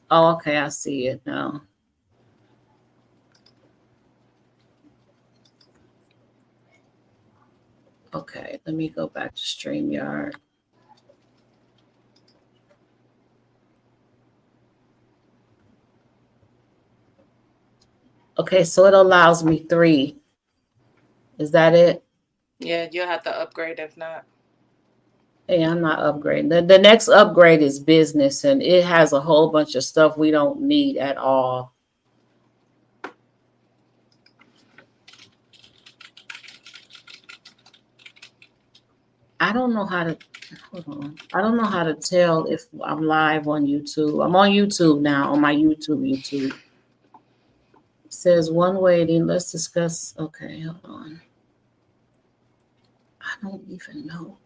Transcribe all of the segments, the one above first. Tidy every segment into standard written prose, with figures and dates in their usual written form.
Oh, okay, I see it now. Okay, let me go back to StreamYard. Okay, so it allows me three. Is that it? Yeah, you'll have to upgrade if not. Hey, I'm not upgrading. The next upgrade is business, and it has a whole bunch of stuff we don't need at all. I don't know how to hold on. I don't know how to tell if I'm live on YouTube. I'm on YouTube now, on my YouTube. It says one waiting. Let's discuss. Okay, hold on. I don't even know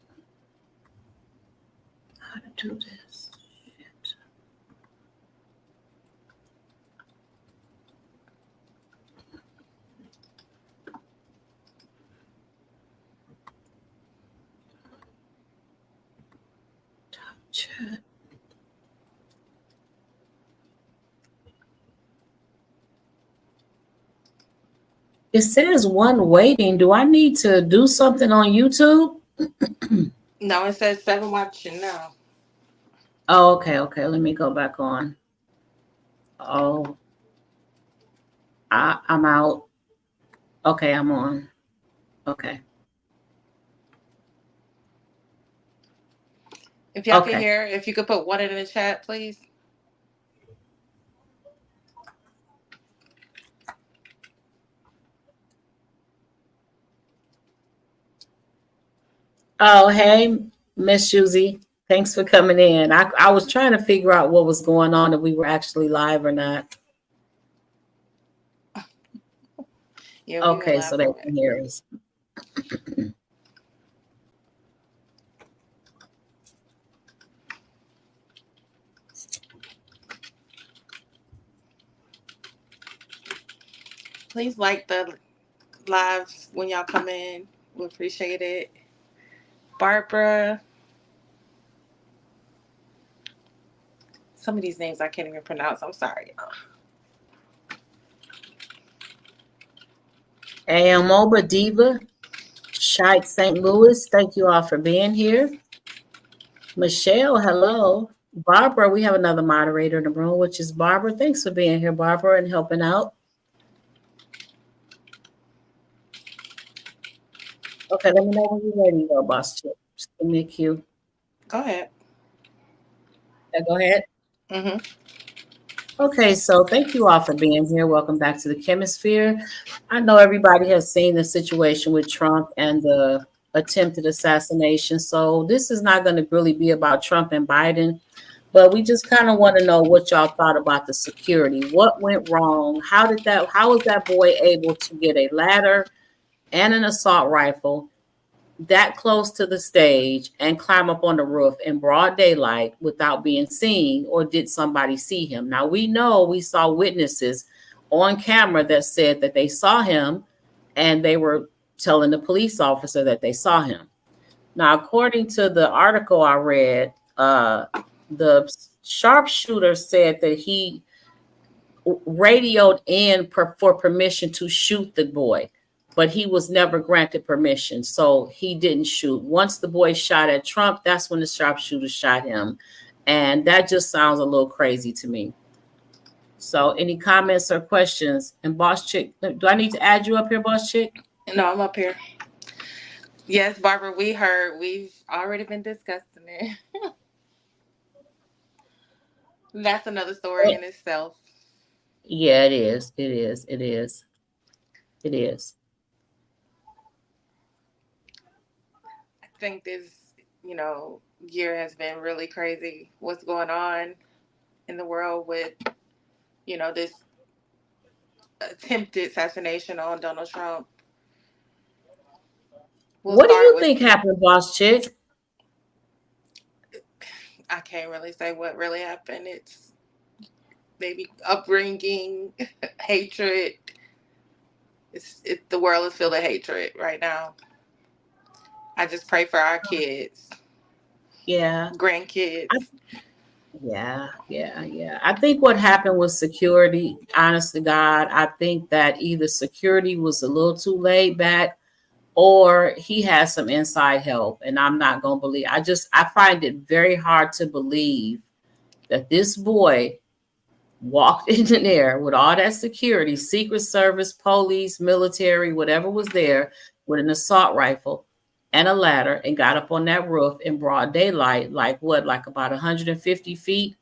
how to do this. Shit. Chat. It says one waiting. Do I need to do something on YouTube? No, it says 7 watching now. Oh, okay, okay. Let me go back on. Oh, I'm out. Okay, I'm on. Okay. If y'all can Okay. hear, if you could put one in the chat, please. Oh, hey, Miss Susie. Thanks for coming in. I was trying to figure out what was going on, if we were actually live or not. Yeah, we were Okay, so live they can already. hear us. Please like the lives when y'all come in. We appreciate it. Barbara. Some of these names I can't even pronounce. I'm sorry. Hey, I'm Oba Diva, Shike St. Louis. Thank you all for being here. Michelle, hello. Barbara, we have another moderator in the room, which is Barbara. Thanks for being here, Barbara, and helping out. Okay, let me know when you're ready, though, boss chick. Just give me a cue. Go ahead. Yeah, go ahead. Mm-hmm. Okay, so thank you all for being here. Welcome back to the Chemisphere. I know everybody has seen the situation with Trump and the attempted assassination. So this is not going to really be about Trump and Biden, but we just kind of want to know what y'all thought about the security. What went wrong? How was that boy able to get a ladder and an assault rifle that close to the stage and climb up on the roof in broad daylight without being seen, or did somebody see him? Now we know we saw witnesses on camera that said that they saw him, and they were telling the police officer that they saw him. Now, according to the article I read, the sharpshooter said that he radioed in for permission to shoot the boy, but he was never granted permission, so he didn't shoot. Once the boy shot at Trump, that's when the sharpshooter shot him, and that just sounds a little crazy to me. So, any comments or questions? And Boss Chick, do I need to add you up here, Boss Chick? No, I'm up here. Yes, Barbara, we heard. We've already been discussing it. That's another story in itself. Yeah, it is. It is. It is. It is. I think this, year has been really crazy. What's going on in the world with, this attempted assassination on Donald Trump. We'll What do start you with, think happened, Boss Chick? I can't really say what really happened. It's maybe upbringing, hatred. The world is filled with hatred right now. I just pray for our kids, Yeah. I, grandkids. Yeah. I think what happened with security, honest to God, I think that either security was a little too laid back or he has some inside help. And I'm not going to believe, I find it very hard to believe that this boy walked in there with all that security, Secret Service, police, military, whatever was there, with an assault rifle and a ladder and got up on that roof in broad daylight, like what, like about 150 feet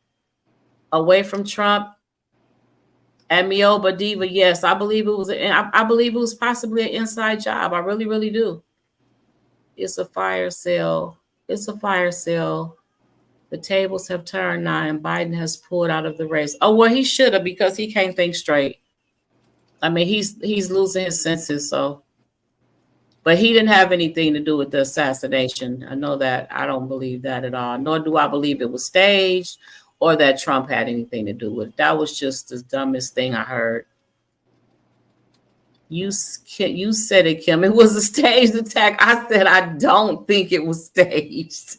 away from Trump and Mioba Diva. Yes, I believe it was. I believe it was possibly an inside job. I really, really do. It's a fire sale. It's a fire sale. The tables have turned now, and Biden has pulled out of the race. Oh well, he should have because he can't think straight. I mean, he's losing his senses. So, but he didn't have anything to do with the assassination. I know that. I don't believe that at all. Nor do I believe it was staged or that Trump had anything to do with it. That was just the dumbest thing I heard. You said it, Kim. It was a staged attack. I said I don't think it was staged.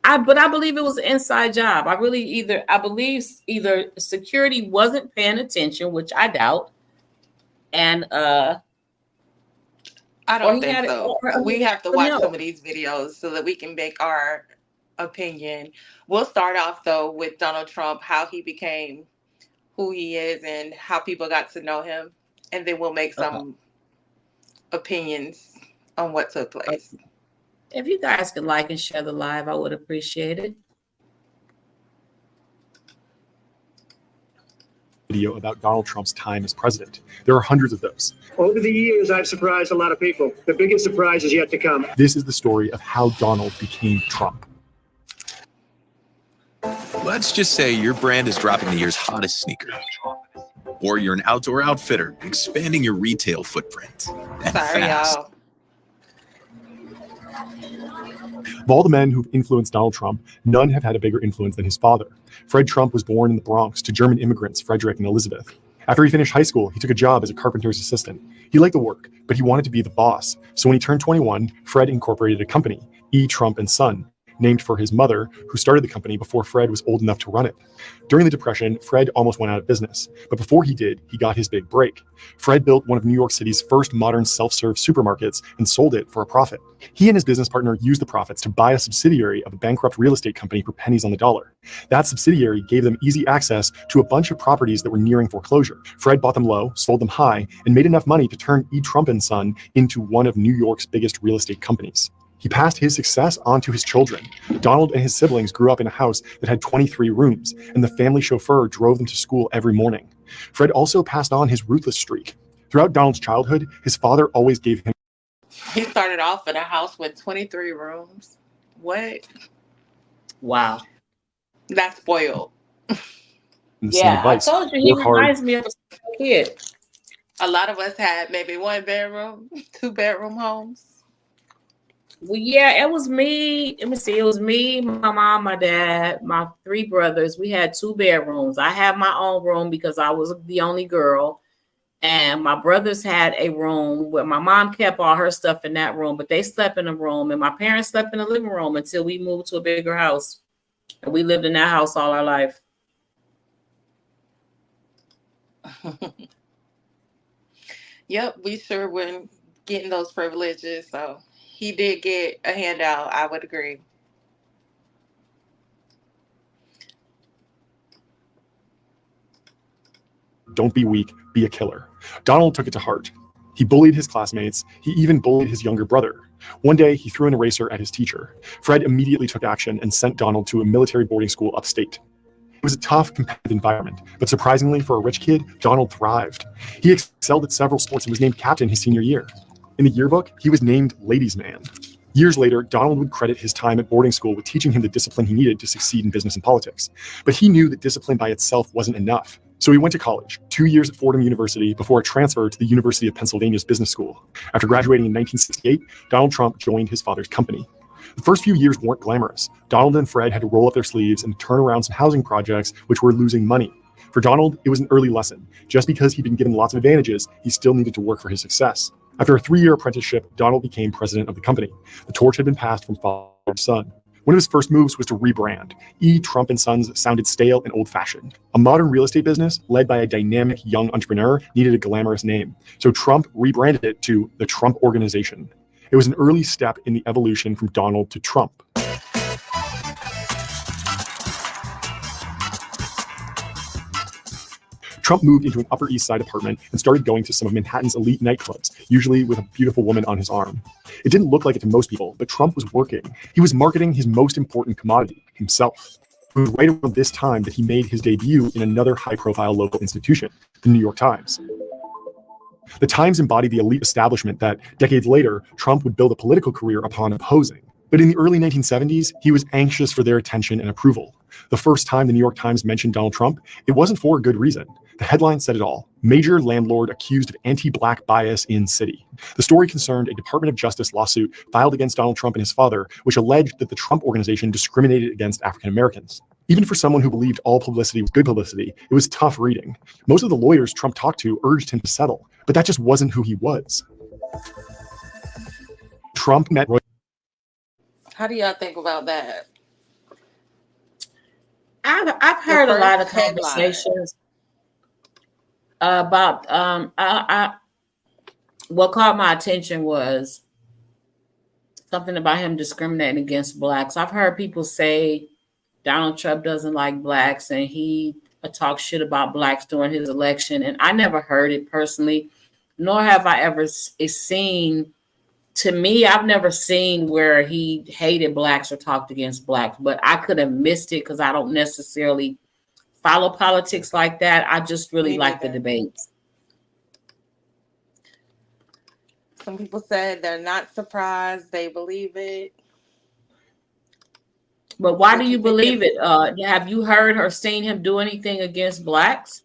But I believe it was an inside job. I believe either security wasn't paying attention, which I doubt, and I or don't he think had it, so. or We have to or watch no. some of these videos so that we can make our opinion. We'll start off though with Donald Trump, how he became who he is and how people got to know him, and then we'll make Okay. some opinions on what took place. Okay. If you guys could like and share the live, I would appreciate it. Video about Donald Trump's time as president. There are hundreds of those. Over the years, I've surprised a lot of people. The biggest surprise is yet to come. This is the story of how Donald became Trump. Let's just say your brand is dropping the year's hottest sneaker. Or you're an outdoor outfitter expanding your retail footprint. And Sorry, fast. y'all. Of all the men who've influenced Donald Trump, none have had a bigger influence than his father. Fred Trump was born in the Bronx to German immigrants Frederick and Elizabeth. After he finished high school, he took a job as a carpenter's assistant. He liked the work, but he wanted to be the boss. So when he turned 21, Fred incorporated a company, E. Trump and Son, named for his mother, who started the company before Fred was old enough to run it. During the Depression, Fred almost went out of business, but before he did, he got his big break. Fred built one of New York City's first modern self-serve supermarkets and sold it for a profit. He and his business partner used the profits to buy a subsidiary of a bankrupt real estate company for pennies on the dollar. That subsidiary gave them easy access to a bunch of properties that were nearing foreclosure. Fred bought them low, sold them high, and made enough money to turn E. Trump and Son into one of New York's biggest real estate companies. He passed his success on to his children. Donald and his siblings grew up in a house that had 23 rooms, and the family chauffeur drove them to school every morning. Fred also passed on his ruthless streak. Throughout Donald's childhood, his father always gave him. He started off in a house with 23 rooms. What? Wow. That's spoiled. The same Yeah, I advice. told you he Work hard. reminds me of a kid. A lot of us had maybe 1 bedroom, 2-bedroom homes. Well, yeah, it was me. Let me see. It was me, my mom, my dad, my 3 brothers. We had 2 bedrooms. I had my own room because I was the only girl. And my brothers had a room where my mom kept all her stuff in that room, but they slept in a room. And my parents slept in the living room until we moved to a bigger house. And we lived in that house all our life. Yep, we sure weren't getting those privileges. So he did get a handout. I would agree. Don't be weak, be a killer. Donald took it to heart. He bullied his classmates. He even bullied his younger brother. One day, he threw an eraser at his teacher. Fred immediately took action and sent Donald to a military boarding school upstate. It was a tough, competitive environment, but surprisingly for a rich kid, Donald thrived. He excelled at several sports and was named captain his senior year. In the yearbook, he was named Ladies' Man. Years later, Donald would credit his time at boarding school with teaching him the discipline he needed to succeed in business and politics. But he knew that discipline by itself wasn't enough. So he went to college, 2 years at Fordham University before a transfer to the University of Pennsylvania's business school. After graduating in 1968, Donald Trump joined his father's company. The first few years weren't glamorous. Donald and Fred had to roll up their sleeves and turn around some housing projects which were losing money. For Donald, it was an early lesson. Just because he'd been given lots of advantages, he still needed to work for his success. After a 3-year apprenticeship, Donald became president of the company. The torch had been passed from father to son. One of his first moves was to rebrand. Trump and Sons sounded stale and old-fashioned. A modern real estate business led by a dynamic young entrepreneur needed a glamorous name, so Trump rebranded it to the Trump Organization. It was an early step in the evolution from Donald to Trump. Trump moved into an Upper East Side apartment and started going to some of Manhattan's elite nightclubs, usually with a beautiful woman on his arm. It didn't look like it to most people, but Trump was working. He was marketing his most important commodity, himself. It was right around this time that he made his debut in another high-profile local institution, the New York Times. The Times embodied the elite establishment that, decades later, Trump would build a political career upon opposing. But in the early 1970s, he was anxious for their attention and approval. The first time the New York Times mentioned Donald Trump, it wasn't for a good reason. The headline said it all. Major landlord accused of anti-black bias in city. The story concerned a Department of Justice lawsuit filed against Donald Trump and his father, which alleged that the Trump Organization discriminated against African Americans. Even for someone who believed all publicity was good publicity, it was tough reading. Most of the lawyers Trump talked to urged him to settle, but that just wasn't who he was. Trump met Roy. How do y'all think about that? I've heard a lot of first headline. conversations about what caught my attention was something about him discriminating against blacks. I've heard people say Donald Trump doesn't like blacks and he talks shit about blacks during his election, and I never heard it personally, nor have I ever seen. To me, I've never seen where he hated blacks or talked against blacks, but I could have missed it because I don't necessarily follow politics like that. I just really like the debates. Some people said they're not surprised, they believe it. But why do you believe it? Have you heard or seen him do anything against blacks?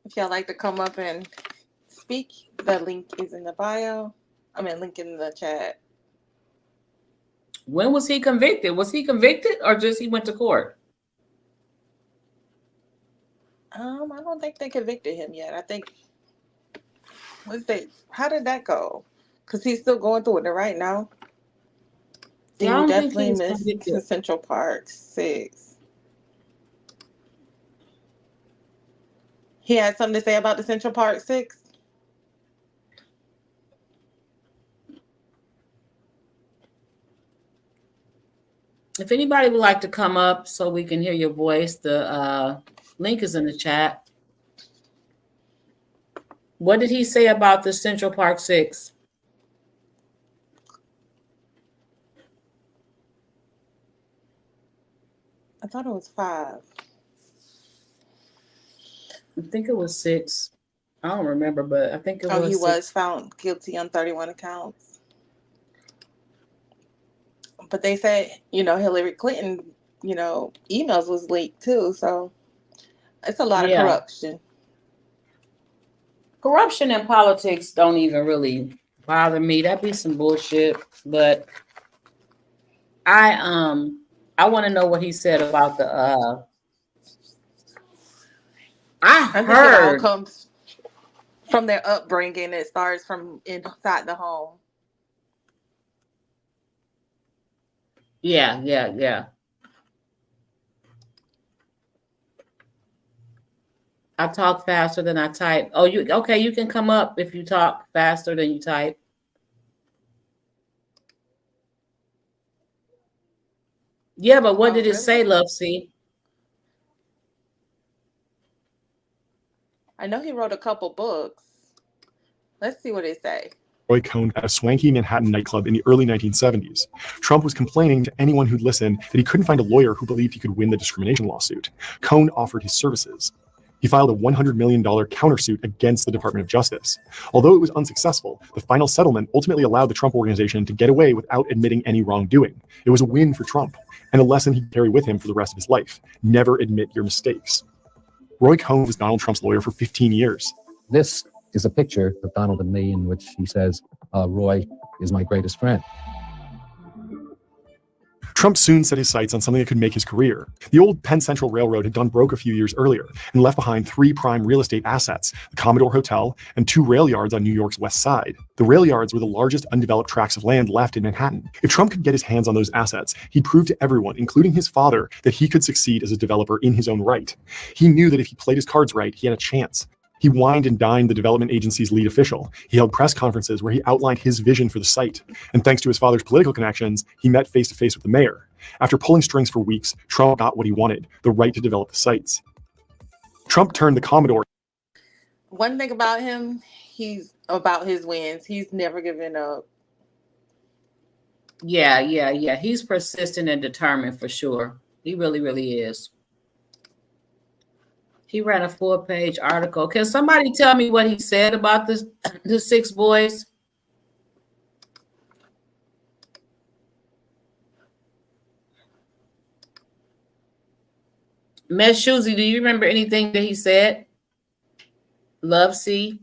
If y'all like to come up and speak, the link is in the bio. Link in the chat. When was he convicted? Was he convicted or just he went to court? I don't think they convicted him yet. I think how did that go? Because he's still going through it right now. Yeah, You definitely missed the Central Park 6. He had something to say about the Central Park 6? If anybody would like to come up so we can hear your voice, the link is in the chat. What did he say about the Central Park 6? I thought it was 5. I think it was 6. I don't remember, but I think it was. He 6. was found guilty on 31 accounts. But they said, Hillary Clinton, emails was leaked too. So it's a lot of corruption. Corruption in politics don't even really bother me. That'd be some bullshit. But I want to know what he said about the I think heard it all comes from their upbringing. It starts from inside the home. Yeah. I talk faster than I type. Oh, you can come up if you talk faster than you type. Yeah, but what did it say, Love C? I know he wrote a couple books. Let's see what it say. Roy Cohn at a swanky Manhattan nightclub in the early 1970s. Trump was complaining to anyone who'd listen that he couldn't find a lawyer who believed he could win the discrimination lawsuit. Cohn offered his services. He filed a $100 million countersuit against the Department of Justice. Although it was unsuccessful, the final settlement ultimately allowed the Trump Organization to get away without admitting any wrongdoing. It was a win for Trump, and a lesson he'd carry with him for the rest of his life. Never admit your mistakes. Roy Cohn was Donald Trump's lawyer for 15 years. This is a picture of Donald and me in which he says, Roy is my greatest friend. Trump soon set his sights on something that could make his career. The old Penn Central Railroad had gone broke a few years earlier and left behind 3 prime real estate assets, the Commodore Hotel and 2 rail yards on New York's west side. The rail yards were the largest undeveloped tracts of land left in Manhattan. If Trump could get his hands on those assets, he'd prove to everyone, including his father, that he could succeed as a developer in his own right. He knew that if he played his cards right, he had a chance. He wined and dined the development agency's lead official. He held press conferences where he outlined his vision for the site. And thanks to his father's political connections, he met face to face with the mayor. After pulling strings for weeks, Trump got what he wanted, the right to develop the sites. Trump turned the Commodore. One thing about him, he's about his wins. He's never given up. Yeah. He's persistent and determined for sure. He really, really is. He ran a 4-page article. Can somebody tell me what he said about the 6 boys? Miss Shuzy, do you remember anything that he said? Love C.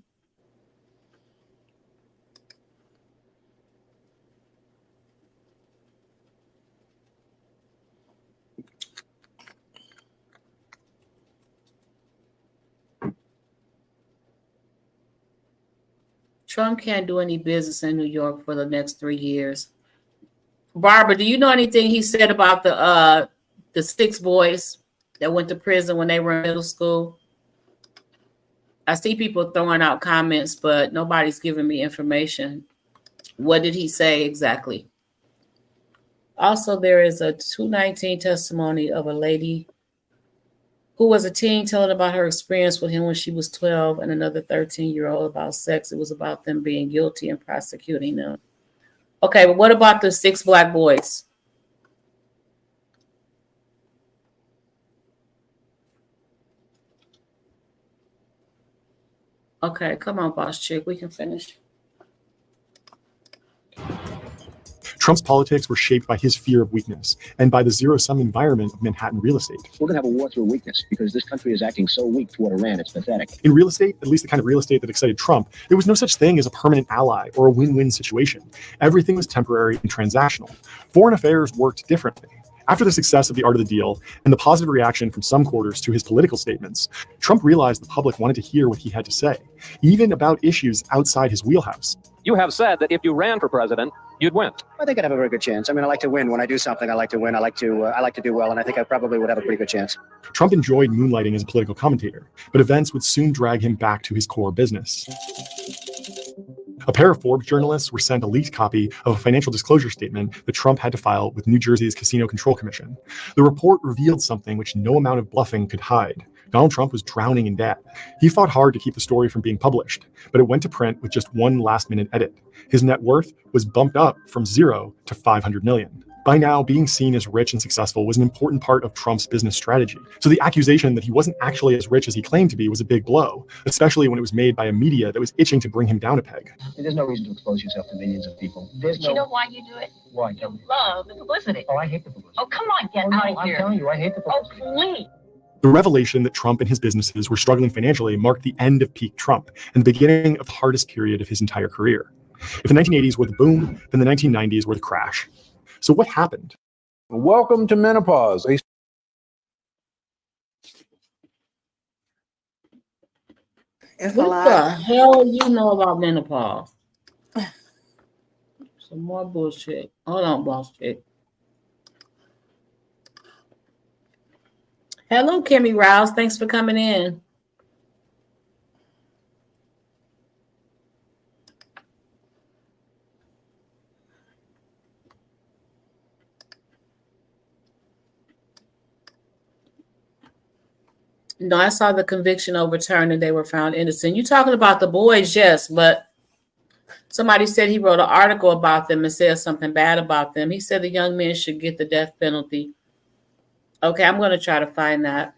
Trump can't do any business in New York for the next 3 years. Barbara, do you know anything he said about the 6 boys that went to prison when they were in middle school? I see people throwing out comments, but nobody's giving me information. What did he say exactly? Also, there is a 219 testimony of a lady who was a teen telling about her experience with him when she was 12 and another 13-year-old about sex. It was about them being guilty and prosecuting them. Okay, but what about the 6 black boys? Okay, come on, boss chick. We can finish. Trump's politics were shaped by his fear of weakness and by the zero-sum environment of Manhattan real estate. We're going to have a war through weakness because this country is acting so weak toward Iran. It's pathetic. In real estate, at least the kind of real estate that excited Trump, there was no such thing as a permanent ally or a win-win situation. Everything was temporary and transactional. Foreign affairs worked differently. After the success of the art of the deal and the positive reaction from some quarters to his political statements, Trump realized the public wanted to hear what he had to say, even about issues outside his wheelhouse. You have said that if you ran for president, you'd win. I think I'd have a very good chance. I mean, I like to win. When I do something, I like to win. I like to do well, and I think I probably would have a pretty good chance. Trump enjoyed moonlighting as a political commentator, but events would soon drag him back to his core business. A pair of Forbes journalists were sent a leaked copy of a financial disclosure statement that Trump had to file with New Jersey's Casino Control Commission. The report revealed something which no amount of bluffing could hide. Donald Trump was drowning in debt. He fought hard to keep the story from being published, but it went to print with just one last-minute edit. His net worth was bumped up from 0 to $500 million. By now, being seen as rich and successful was an important part of Trump's business strategy. So the accusation that he wasn't actually as rich as he claimed to be was a big blow, especially when it was made by a media that was itching to bring him down a peg. There's no reason to expose yourself to millions of people. You know why you do it? Why? You love the publicity. Oh, I hate the publicity. Oh, come on, get no, out of I'm here. telling you, I hate the Oh, publicity. please. The revelation that Trump and his businesses were struggling financially marked the end of peak Trump and the beginning of the hardest period of his entire career. If the 1980s were the boom, then the 1990s were the crash. So what happened? Welcome to menopause. What the hell you know about menopause? Some more bullshit. Hold on, boss chick. Hello, Kimmy Rouse. Thanks for coming in. No, I saw the conviction overturned and they were found innocent. You're talking about the boys, yes, but somebody said he wrote an article about them and said something bad about them. He said the young men should get the death penalty. Okay, I'm going to try to find that.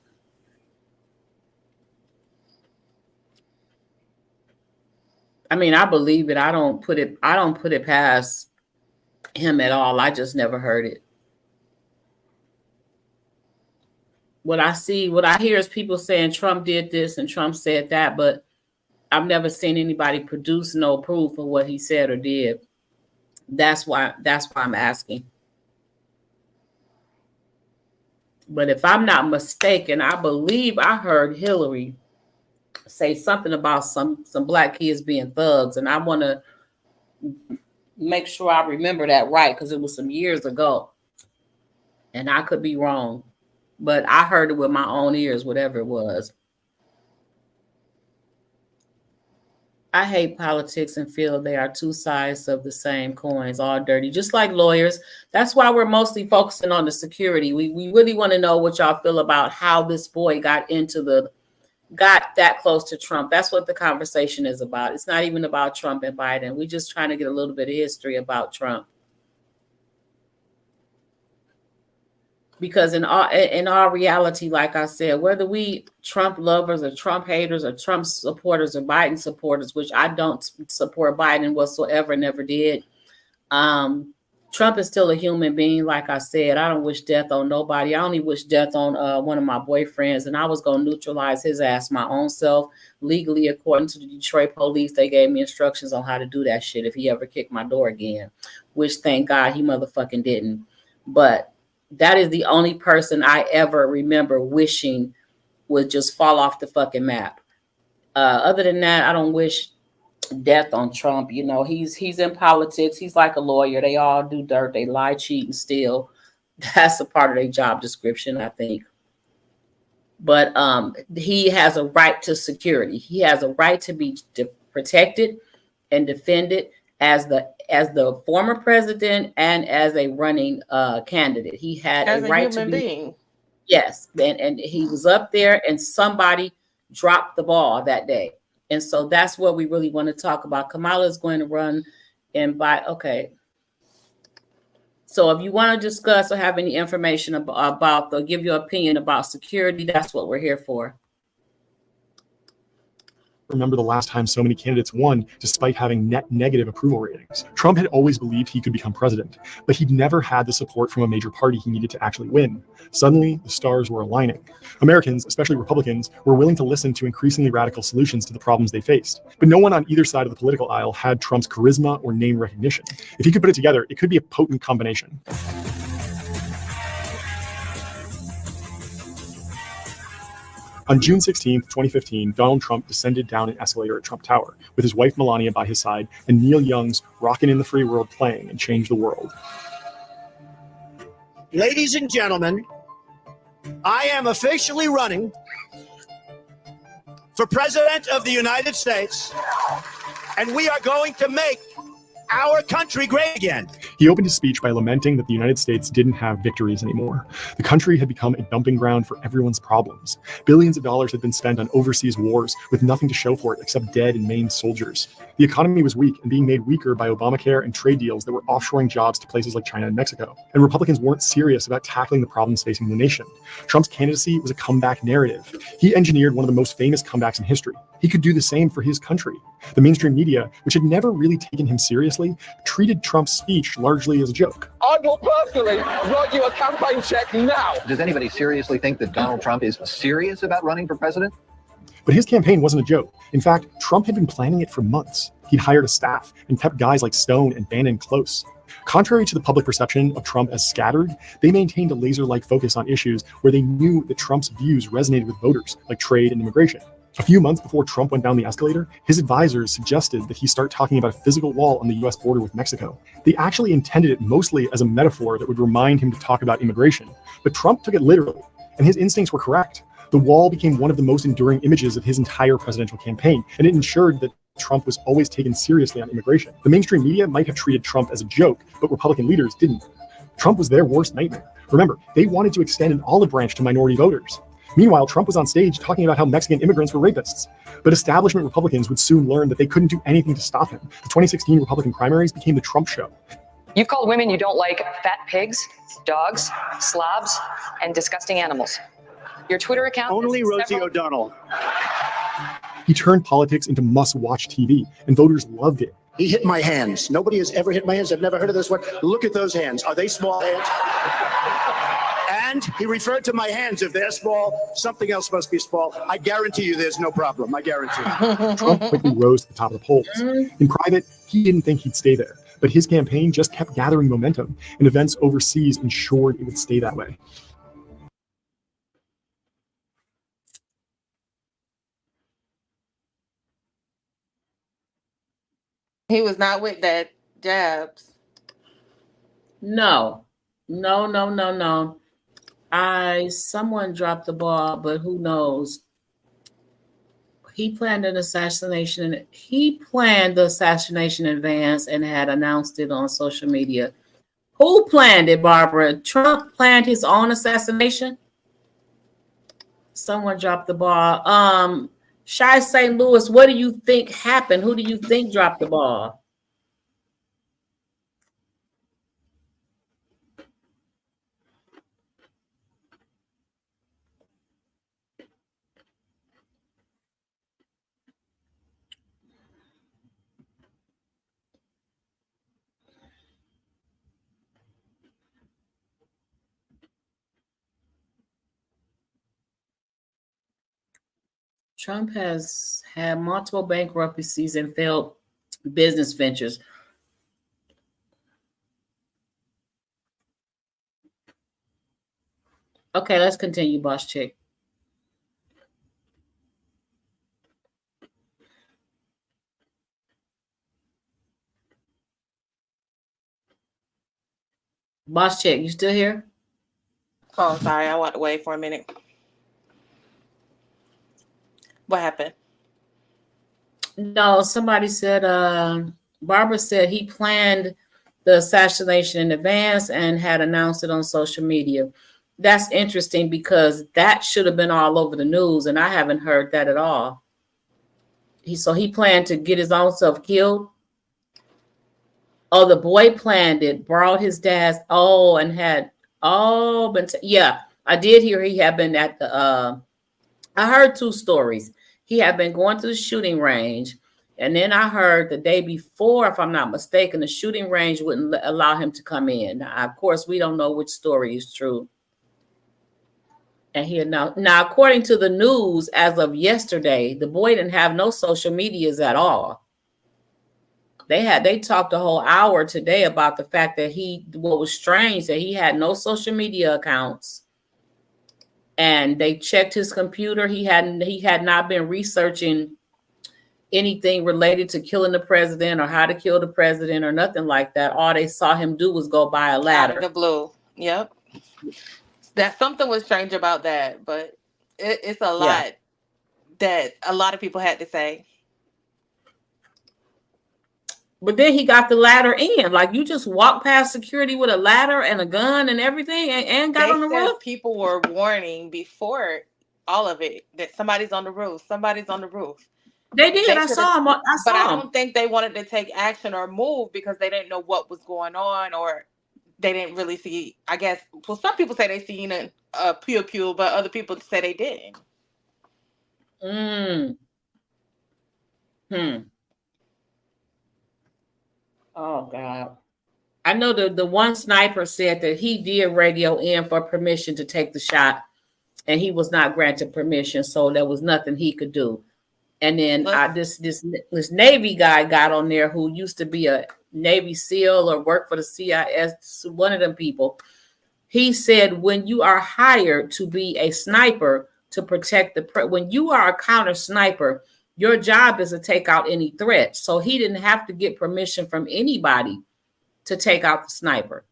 I mean, I believe it. I don't put it past him at all. I just never heard it. What I hear is people saying Trump did this and Trump said that, but I've never seen anybody produce no proof of what he said or did. That's why I'm asking. But if I'm not mistaken, I believe I heard Hillary say something about some black kids being thugs, and I want to make sure I remember that right because it was some years ago, and I could be wrong, but I heard it with my own ears, whatever it was. I hate politics and feel they are two sides of the same coins, all dirty, just like lawyers. That's why we're mostly focusing on the security. We really want to know what y'all feel about how this boy got that close to Trump. That's what the conversation is about. It's not even about Trump and Biden. We're just trying to get a little bit of history about Trump. Because in our reality, like I said, whether we Trump lovers or Trump haters or Trump supporters or Biden supporters, which I don't support Biden whatsoever, never did. Trump is still a human being. Like I said, I don't wish death on nobody. I only wish death on one of my boyfriends, and I was going to neutralize his ass my own self legally, according to the Detroit police. They gave me instructions on how to do that shit if he ever kicked my door again, which thank God he motherfucking didn't. But that is the only person I ever remember wishing would just fall off the fucking map. Other than that, I don't wish death on Trump. You know, he's in politics. He's like a lawyer. They all do dirt. They lie, cheat, and steal. That's a part of their job description, I think. But he has a right to security. He has a right to be protected and defended as the former president and as a running candidate. He had as a right human to be. Being. Yes, and he was up there, and somebody dropped the ball that day. And so that's what we really want to talk about. Kamala is going to run and okay. So if you want to discuss or have any information about or give your opinion about security, that's what we're here for. Remember the last time so many candidates won despite having net negative approval ratings. Trump had always believed he could become president, but he'd never had the support from a major party he needed to actually win. Suddenly, the stars were aligning. Americans, especially Republicans, were willing to listen to increasingly radical solutions to the problems they faced. But no one on either side of the political aisle had Trump's charisma or name recognition. If he could put it together, it could be a potent combination. On June 16, 2015, Donald Trump descended down an escalator at Trump Tower with his wife Melania by his side and Neil Young's Rockin' in the Free World playing and Change the World. Ladies and gentlemen, I am officially running for President of the United States, and we are going to make our country great again. He opened his speech by lamenting that the United States didn't have victories anymore. The country had become a dumping ground for everyone's problems. Billions of dollars had been spent on overseas wars with nothing to show for it except dead and maimed soldiers. The economy was weak and being made weaker by Obamacare and trade deals that were offshoring jobs to places like China and Mexico. And Republicans weren't serious about tackling the problems facing the nation. Trump's candidacy was a comeback narrative. He engineered one of the most famous comebacks in history. He could do the same for his country. The mainstream media, which had never really taken him seriously, treated Trump's speech largely as a joke. I will personally write you a campaign check now. Does anybody seriously think that Donald Trump is serious about running for president? But his campaign wasn't a joke. In fact, Trump had been planning it for months. He'd hired a staff and kept guys like Stone and Bannon close. Contrary to the public perception of Trump as scattered, they maintained a laser-like focus on issues where they knew that Trump's views resonated with voters, like trade and immigration. A few months before Trump went down the escalator, his advisors suggested that he start talking about a physical wall on the US border with Mexico. They actually intended it mostly as a metaphor that would remind him to talk about immigration. But Trump took it literally, and his instincts were correct. The wall became one of the most enduring images of his entire presidential campaign, and it ensured that Trump was always taken seriously on immigration. The mainstream media might have treated Trump as a joke, but Republican leaders didn't. Trump was their worst nightmare. Remember, they wanted to extend an olive branch to minority voters. Meanwhile, Trump was on stage talking about how Mexican immigrants were rapists. But establishment Republicans would soon learn that they couldn't do anything to stop him. The 2016 Republican primaries became the Trump show. You've called women you don't like fat pigs, dogs, slobs, and disgusting animals. Your Twitter account... Only Rosie O'Donnell. He turned politics into must-watch TV, and voters loved it. He hit my hands. Nobody has ever hit my hands. I've never heard of this one. Look at those hands. Are they small hands? And he referred to my hands. If they're small, something else must be small. I guarantee you there's no problem. I guarantee you. Trump quickly rose to the top of the polls. In private, he didn't think he'd stay there, but his campaign just kept gathering momentum, and events overseas ensured it would stay that way. He was not with that jabs. No, no. Someone dropped the ball, but who knows? He planned an assassination. He planned the assassination in advance and had announced it on social media. Who planned it, Barbara? Trump planned his own assassination? Someone dropped the ball. Shy St. Louis, what do you think happened? Who do you think dropped the ball? Trump has had multiple bankruptcies and failed business ventures. Okay, let's continue, Boss Chick. Boss Chick, you still here? Oh, sorry, I walked away for a minute. What happened? No, somebody said, Barbara said he planned the assassination in advance and had announced it on social media. That's interesting because that should have been all over the news, and I haven't heard that at all. So he planned to get his own self killed. Oh, the boy planned it, borrowed his dad's. Oh, and had yeah. I did hear he had been at the. I heard two stories. He had been going to the shooting range, and then I heard the day before, if I'm not mistaken, the shooting range wouldn't allow him to come in. Now, of course, we don't know which story is true. And he announced. Now, according to the news, as of yesterday, the boy didn't have no social medias at all. They talked a whole hour today about the fact that what was strange that he had no social media accounts, and they checked his computer. He had not been researching anything related to killing the president or how to kill the president or nothing like that. All they saw him do was go buy a ladder. Out of the blue. Yep. That something was strange about that, but it's a lot that a lot of people had to say. But then he got the ladder in. Like, you just walk past security with a ladder and a gun and everything and got on the roof? People were warning before all of it that somebody's on the roof. Somebody's on the roof. They did. I saw them. But I don't think they wanted to take action or move because they didn't know what was going on, or they didn't really see. I guess. Well, some people say they seen a pew pew, but other people say they didn't. Oh God. I know the one sniper said that he did radio in for permission to take the shot, and he was not granted permission, so there was nothing he could do. And then this Navy guy got on there who used to be a Navy SEAL or work for the CIS, one of them people. He said, when you are hired to be a sniper to protect when you are a counter sniper, your job is to take out any threat. So he didn't have to get permission from anybody to take out the sniper.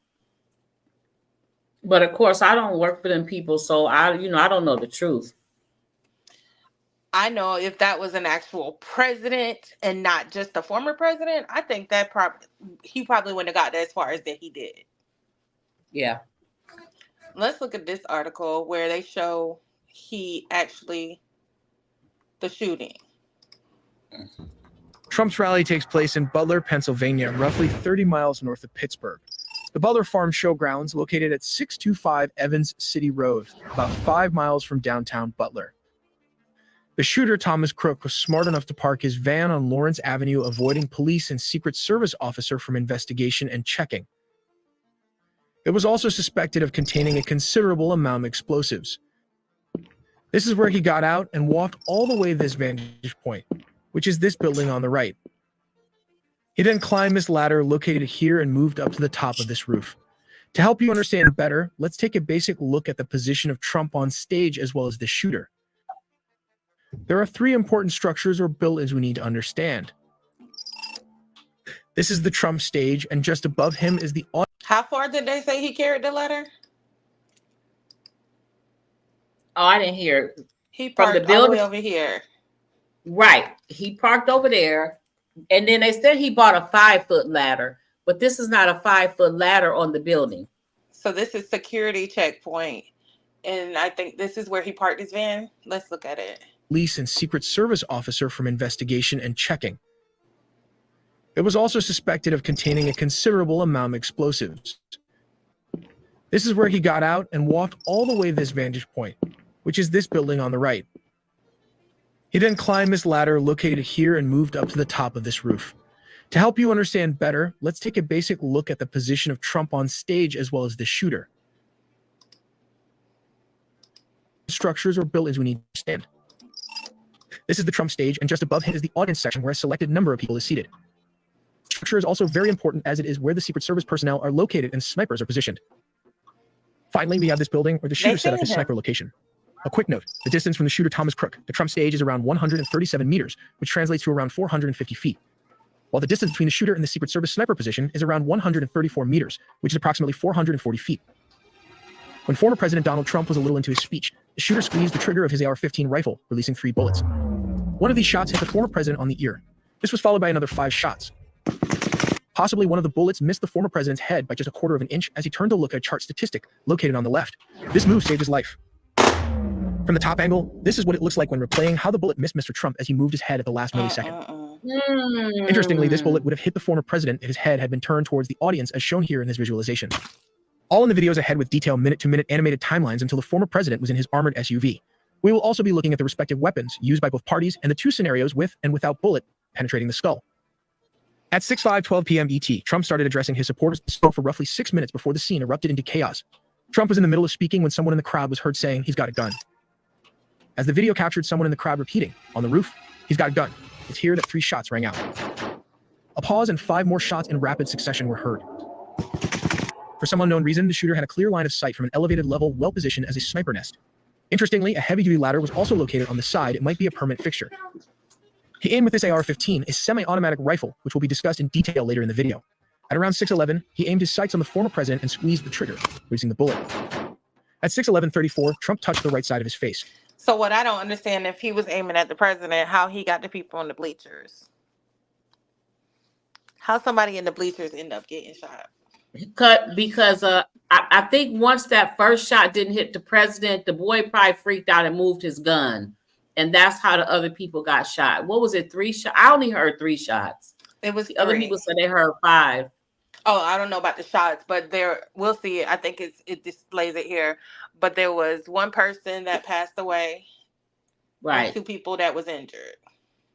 But of course, I don't work for them people, so I don't know the truth. I know if that was an actual president and not just a former president, I think that he probably wouldn't have got as far as that he did. Yeah. Let's look at this article where they show the shooting. Trump's rally takes place in Butler, Pennsylvania, roughly 30 miles north of Pittsburgh. The Butler Farm Showgrounds, located at 625 Evans City Road, about 5 miles from downtown Butler. The shooter, Thomas Crook, was smart enough to park his van on Lawrence Avenue, avoiding police and Secret Service officer from investigation and checking. It was also suspected of containing a considerable amount of explosives. This is where he got out and walked all the way to this vantage point, which is this building on the right. He then climbed this ladder located here and moved up to the top of this roof. To help you understand better, let's take a basic look at the position of Trump on stage as well as the shooter. There are 3 important structures or buildings we need to understand. This is the Trump stage, and just above him is the How far did they say he carried the letter? Oh, I didn't hear. He From the parked all the way building? over here. Right. He parked over there. And then they said he bought a 5-foot ladder, but this is not a 5-foot ladder on the building. So this is security checkpoint. And I think this is where he parked his van. Let's look at it. police and Secret Service officer from investigation and checking. It was also suspected of containing a considerable amount of explosives. This is where he got out and walked all the way to this vantage point, which is this building on the right. He then climbed this ladder located here and moved up to the top of this roof. To help you understand better, let's take a basic look at the position of Trump on stage as well as the shooter. Structures or buildings we need to stand. This is the Trump stage, and just above him is the audience section where a selected number of people is seated. Structure is also very important as it is where the Secret Service personnel are located and snipers are positioned. Finally, we have this building where the shooter set up his sniper location. A quick note, the distance from the shooter Thomas Crook, the Trump stage, is around 137 meters, which translates to around 450 feet. While the distance between the shooter and the Secret Service sniper position is around 134 meters, which is approximately 440 feet. When former President Donald Trump was a little into his speech, the shooter squeezed the trigger of his AR-15 rifle, releasing 3 bullets. One of these shots hit the former president on the ear. This was followed by another 5 shots. Possibly one of the bullets missed the former president's head by just a quarter of an inch as he turned to look at a chart statistic located on the left. This move saved his life. From the top angle, this is what it looks like when replaying how the bullet missed Mr. Trump as he moved his head at the last millisecond. Interestingly, this bullet would have hit the former president if his head had been turned towards the audience as shown here in this visualization. All in the videos ahead with detailed minute-to-minute animated timelines until the former president was in his armored SUV. We will also be looking at the respective weapons used by both parties and the 2 scenarios with and without bullet penetrating the skull. At 6:12 p.m. ET, Trump started addressing his supporters and spoke for roughly 6 minutes before the scene erupted into chaos. Trump was in the middle of speaking when someone in the crowd was heard saying, "He's got a gun." As the video captured someone in the crowd repeating, "On the roof, he's got a gun," it's here that 3 shots rang out. A pause and 5 more shots in rapid succession were heard. For some unknown reason, the shooter had a clear line of sight from an elevated level well positioned as a sniper nest. Interestingly, a heavy-duty ladder was also located on the side. It might be a permanent fixture. He aimed with this AR-15, a semi-automatic rifle, which will be discussed in detail later in the video. At around 6:11, he aimed his sights on the former president and squeezed the trigger, releasing the bullet. At 6:11:34, Trump touched the right side of his face. So what I don't understand, if he was aiming at the president, how he got the people on the bleachers. How somebody in the bleachers end up getting shot. Because I think once that first shot didn't hit the president, the boy probably freaked out and moved his gun. And that's how the other people got shot. What was it, 3 shots? I only heard 3 shots. It was the other people said they heard 5. Oh, I don't know about the shots, but we'll see it. I think it displays it here. But there was 1 person that passed away. Right. And 2 people that was injured.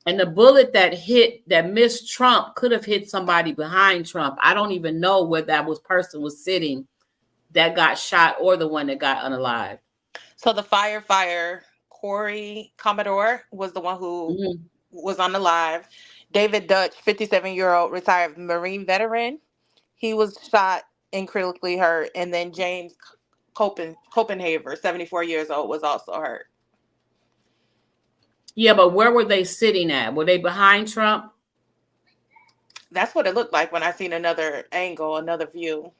And the bullet that missed Trump could have hit somebody behind Trump. I don't even know where that person was sitting that got shot or the one that got unalived. So the firefighter, Corey Commodore, was the one who was on the live. David Dutch, 57-year-old retired Marine veteran. He was shot and critically hurt. And then James Copenhaver, 74 years old, was also hurt. Yeah, but where were they sitting at? Were they behind Trump? That's what it looked like when I seen another angle, another view.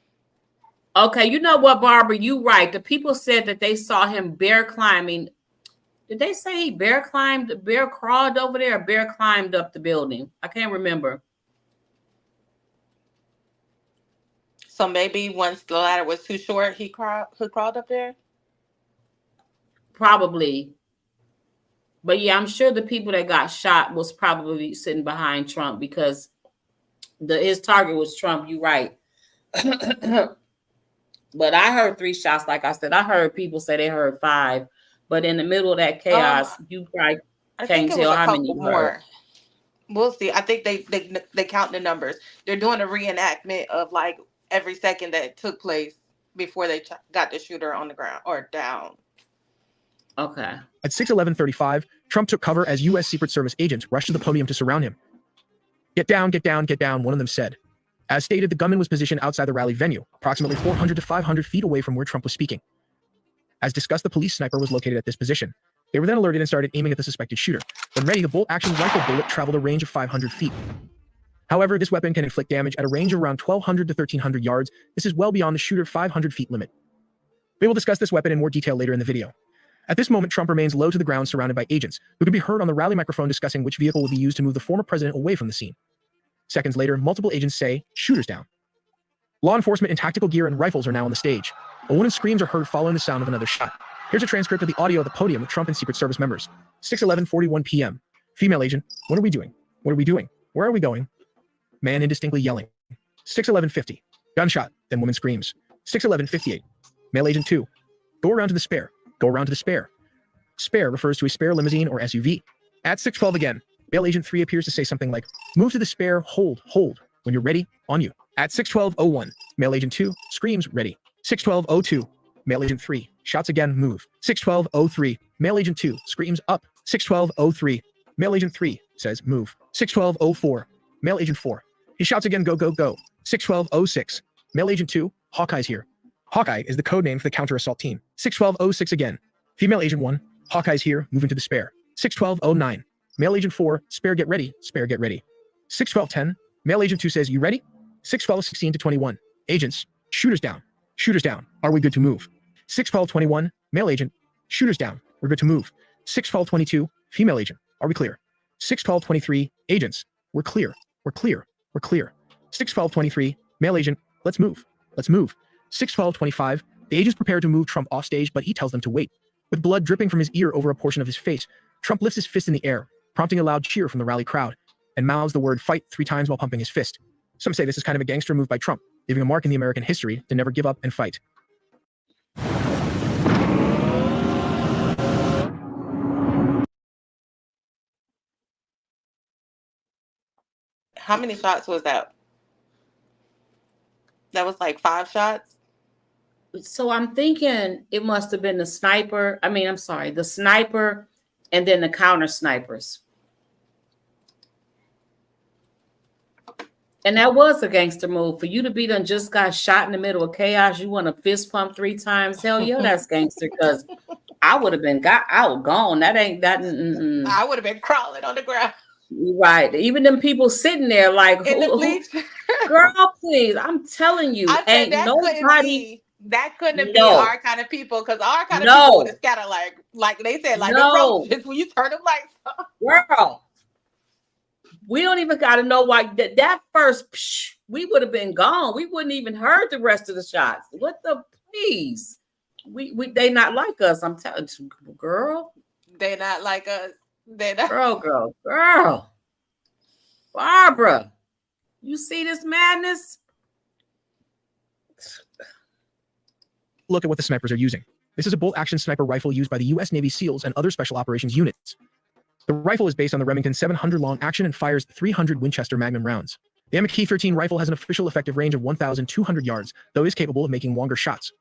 Okay, you know what, Barbara? You right. The people said that they saw him bear climbing. Did they say he bear crawled over there, or bear climbed up the building? I can't remember. So maybe once the ladder was too short, he crawled up there? Probably. But yeah, I'm sure the people that got shot was probably sitting behind Trump because his target was Trump. You're right. But I heard 3 shots. Like I said, I heard people say they heard 5. But in the middle of that chaos, you probably can't tell how many more. We'll see. I think they count the numbers. They're doing a reenactment of like every second that took place before they got the shooter on the ground or down. Okay. At 6:11:35, Trump took cover as U.S. Secret Service agents rushed to the podium to surround him. "Get down, get down, get down," one of them said. As stated, the gunman was positioned outside the rally venue, approximately 400 to 500 feet away from where Trump was speaking. As discussed, the police sniper was located at this position. They were then alerted and started aiming at the suspected shooter. When ready, the bolt-action rifle bullet traveled a range of 500 feet. However, this weapon can inflict damage at a range of around 1,200 to 1,300 yards. This is well beyond the shooter 500 feet limit. We will discuss this weapon in more detail later in the video. At this moment, Trump remains low to the ground surrounded by agents, who can be heard on the rally microphone discussing which vehicle will be used to move the former president away from the scene. Seconds later, multiple agents say, "Shooters down." Law enforcement in tactical gear and rifles are now on the stage. A woman's screams are heard following the sound of another shot. Here's a transcript of the audio at the podium with Trump and Secret Service members. 6:11:41 p.m. Female agent, "What are we doing? What are we doing? Where are we going?" Man indistinctly yelling. 6:11:50. Gunshot, then woman screams. 6:11:58. Male agent 2. "Go around to the spare. Go around to the spare." Spare refers to a spare limousine or SUV. At 6:12 again, male agent 3 appears to say something like, "Move to the spare, hold. When you're ready, on you." At 6:12:01, male agent 2 screams, "Ready." 6:12:02, male agent 3 shouts again, "Move." 6:12:03, male agent 2 screams, "Up." 6:12:03, male agent 3 says, "Move." 6:12:04, male agent 4. He shouts again, "Go, go, go." 6:12:06, male agent 2, "Hawkeye's here." Hawkeye is the code name for the counter-assault team. 6:12:06 again. Female agent 1, "Hawkeye's here, moving to the spare." 6:12:09, male agent 4, "Spare, get ready. Spare, get ready." 6:12:10, male agent 2 says, "You ready?" 6:12:16 to 21, agents, "Shooters down. Shooters down. Are we good to move?" 6:12:21, male agent, "Shooters down. We're good to move." 6:12:22, female agent, "Are we clear?" 6:12:23, agents, "We're clear. We're clear. We're clear." 6:12:23, male agent, "Let's move. Let's move." 6:12:25, the agents prepare to move Trump off stage, but he tells them to wait. With blood dripping from his ear over a portion of his face, Trump lifts his fist in the air, prompting a loud cheer from the rally crowd, and mouths the word "fight" 3 times while pumping his fist. Some say this is kind of a gangster move by Trump, leaving a mark in the American history to never give up and fight. How many shots was that? That was like 5 shots? So I'm thinking it must have been the sniper. The sniper and then the counter snipers. And that was a gangster move. For you to be done just got shot in the middle of chaos, you want to fist pump 3 times. Hell yeah, that's gangster. Because I would have been gone. That ain't that. I would have been crawling on the ground. Right. Even them people sitting there like, girl, please. I'm telling you, I ain't nobody. That couldn't be our kind of people, because our kind of people would have scattered like they said, like the roaches when you turn them lights on. Girl, we don't even got to know why that first we would have been gone. We wouldn't even heard the rest of the shots. What the please? We they not like us. I'm telling you, girl. They not like us. They not. Girl. Barbara, you see this madness? Look at what the snipers are using. This is a bolt-action sniper rifle used by the U.S. Navy SEALs and other special operations units. The rifle is based on the Remington 700 long action and fires 300 Winchester Magnum rounds. The MK13 rifle has an official effective range of 1,200 yards, though is capable of making longer shots.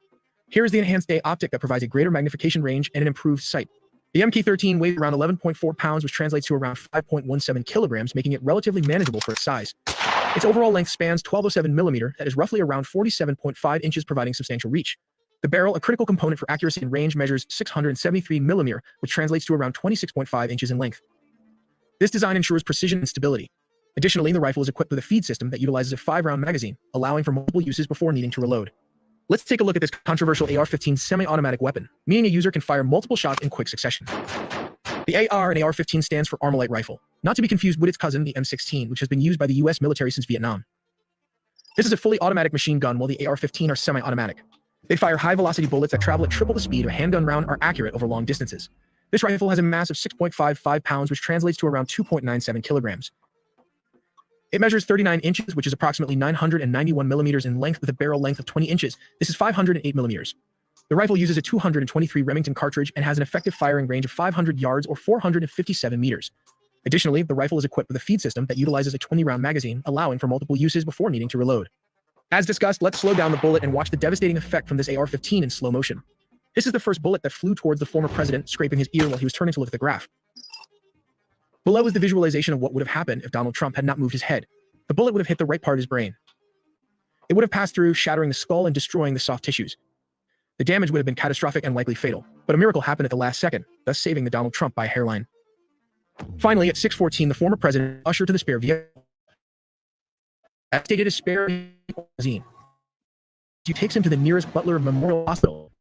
Here is the enhanced day optic that provides a greater magnification range and an improved sight. The MK13 weighs around 11.4 pounds, which translates to around 5.17 kilograms, making it relatively manageable for its size. Its overall length spans 1207 millimeter, that is roughly around 47.5 inches, providing substantial reach. The barrel, a critical component for accuracy and range, measures 673 millimeter, which translates to around 26.5 inches in length. This design ensures precision and stability. Additionally, the rifle is equipped with a feed system that utilizes a 5-round magazine, allowing for multiple uses before needing to reload. Let's take a look at this controversial AR-15 semi-automatic weapon, meaning a user can fire multiple shots in quick succession. The AR and AR-15 stands for Armalite rifle, not to be confused with its cousin, the M16, which has been used by the US military since Vietnam. This is a fully automatic machine gun, while the AR-15 are semi-automatic. They fire high-velocity bullets that travel at triple the speed of a handgun round, are accurate over long distances. This rifle has a mass of 6.55 pounds, which translates to around 2.97 kilograms. It measures 39 inches, which is approximately 991 millimeters in length, with a barrel length of 20 inches. This is 508 millimeters. The rifle uses a 223 Remington cartridge and has an effective firing range of 500 yards or 457 meters. Additionally, the rifle is equipped with a feed system that utilizes a 20-round magazine, allowing for multiple uses before needing to reload. As discussed, let's slow down the bullet and watch the devastating effect from this AR-15 in slow motion. This is the first bullet that flew towards the former president, scraping his ear while he was turning to look at the graph. Below is the visualization of what would have happened if Donald Trump had not moved his head. The bullet would have hit the right part of his brain. It would have passed through, shattering the skull and destroying the soft tissues. The damage would have been catastrophic and likely fatal, but a miracle happened at the last second, thus saving the Donald Trump by a hairline. Finally, at 6:14, the former president ushered to the spare vehicle. As stated, a spare magazine. He takes him to the nearest Butler Memorial Hospital,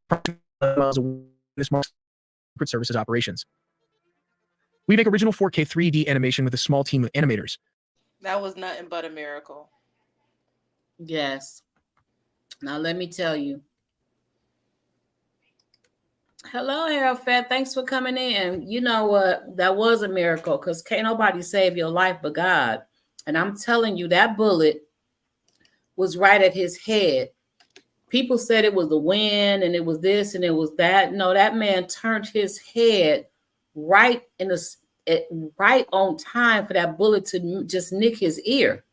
miles away from Secret Services operations. We make original 4K 3D animation with a small team of animators. That was nothing but a miracle. Yes. Now let me tell you. Hello, Harold Fett. Thanks for coming in. You know what? That was a miracle because can't nobody save your life but God. And I'm telling you, that bullet was right at his head. People said it was the wind and it was this and it was that. No, that man turned his head right right on time for that bullet to just nick his ear.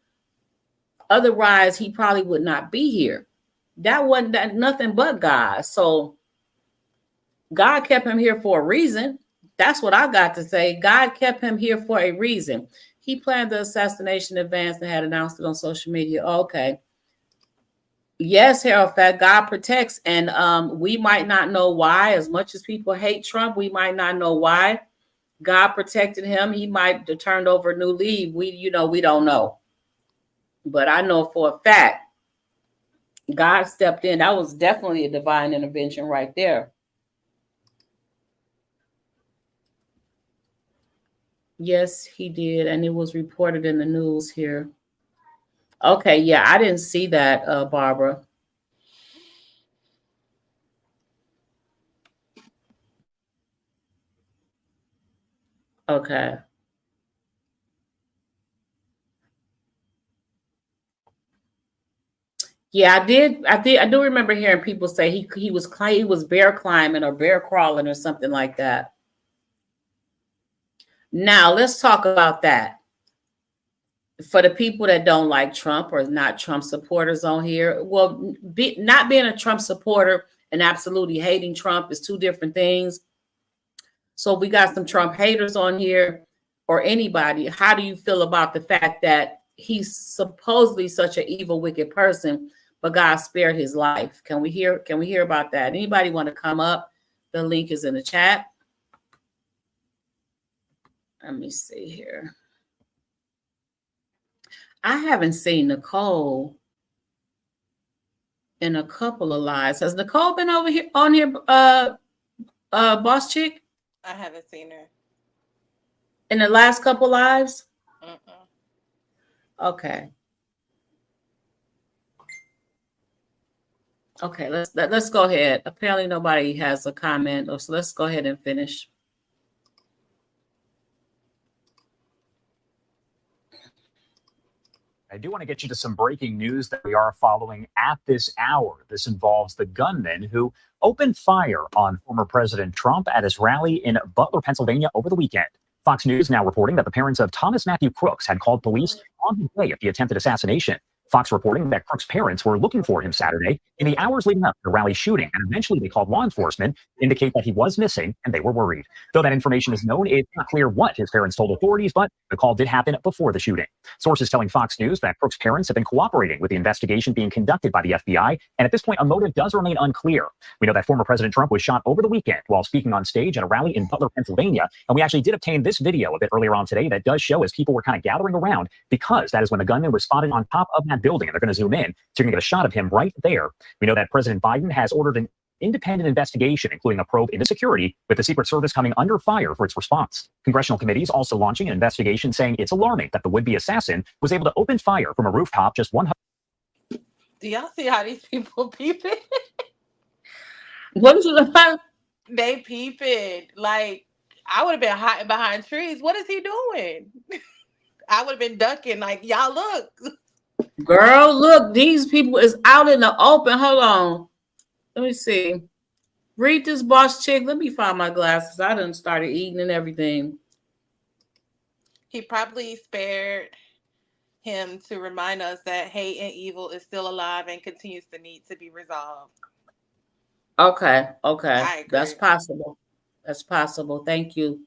Otherwise, he probably would not be here. That wasn't nothing but God. So God kept him here for a reason. That's what I got to say. God kept him here for a reason. He planned the assassination in advance and had announced it on social media. Okay. Yes, Harold Fat, God protects. And we might not know why. As much as people hate Trump, we might not know why. God protected him. He might have turned over a new leaf. We don't know. But I know for a fact, God stepped in. That was definitely a divine intervention right there. Yes, he did. And it was reported in the news here. Okay, yeah, I didn't see that, Barbara. Okay. Yeah, I do remember hearing people say he was bear climbing or bear crawling or something like that. Now, let's talk about that. For the people that don't like Trump or not Trump supporters on here, well, not being a Trump supporter and absolutely hating Trump is two different things. So we got some Trump haters on here or anybody. How do you feel about the fact that he's supposedly such an evil, wicked person, but God spared his life? Can we hear about that? Anybody want to come up? The link is in the chat. Let me see here. I haven't seen Nicole in a couple of lives. Has Nicole been over here on here, Boss Chick? I haven't seen her. In the last couple lives? Mm-mm. Okay. Okay, let's go ahead. Apparently nobody has a comment, so let's go ahead and finish. I do want to get you to some breaking news that we are following at this hour. This involves the gunman who opened fire on former President Trump at his rally in Butler, Pennsylvania over the weekend. Fox News now reporting that the parents of Thomas Matthew Crooks had called police on the day of the attempted assassination. Fox reporting that Crooks' parents were looking for him Saturday in the hours leading up to the rally shooting, and eventually they called law enforcement to indicate that he was missing and they were worried. Though that information is known, it's not clear what his parents told authorities, but the call did happen before the shooting. Sources telling Fox News that Crooks' parents have been cooperating with the investigation being conducted by the FBI, and at this point, a motive does remain unclear. We know that former President Trump was shot over the weekend while speaking on stage at a rally in Butler, Pennsylvania, and we actually did obtain this video a bit earlier on today that does show as people were kind of gathering around, because that is when the gunman was spotted on top of that building, and they're going to zoom in, so you're going to get a shot of him right there. We know that President Biden has ordered an independent investigation, including a probe into security, with the Secret Service coming under fire for its response. Congressional committees also launching an investigation saying it's alarming that the would-be assassin was able to open fire from a rooftop just 100. Do y'all see how these people peeping? What is it? They peeping. Like, I would have been hiding behind trees. What is he doing? I would have been ducking. Like, y'all look. Girl, look, these people is out in the open. Hold on. Let me see. Read this, Boss Chick. Let me find my glasses. I done started eating and everything. He probably spared him to remind us that hate and evil is still alive and continues to need to be resolved. Okay. I agree. That's possible. That's possible. Thank you.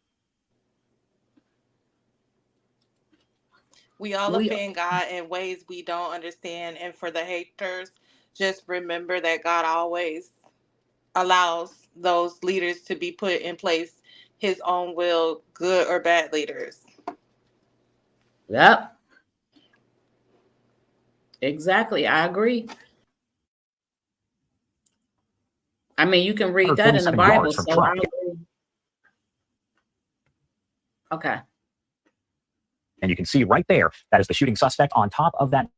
We all offend God in ways we don't understand. And for the haters, just remember that God always allows those leaders to be put in place his own will, good or bad leaders. Yep. Exactly. I agree. I mean, you can read that in the 147 Bible, yards from so I Trump. agree. Okay. And you can see right there, that is the shooting suspect on top of that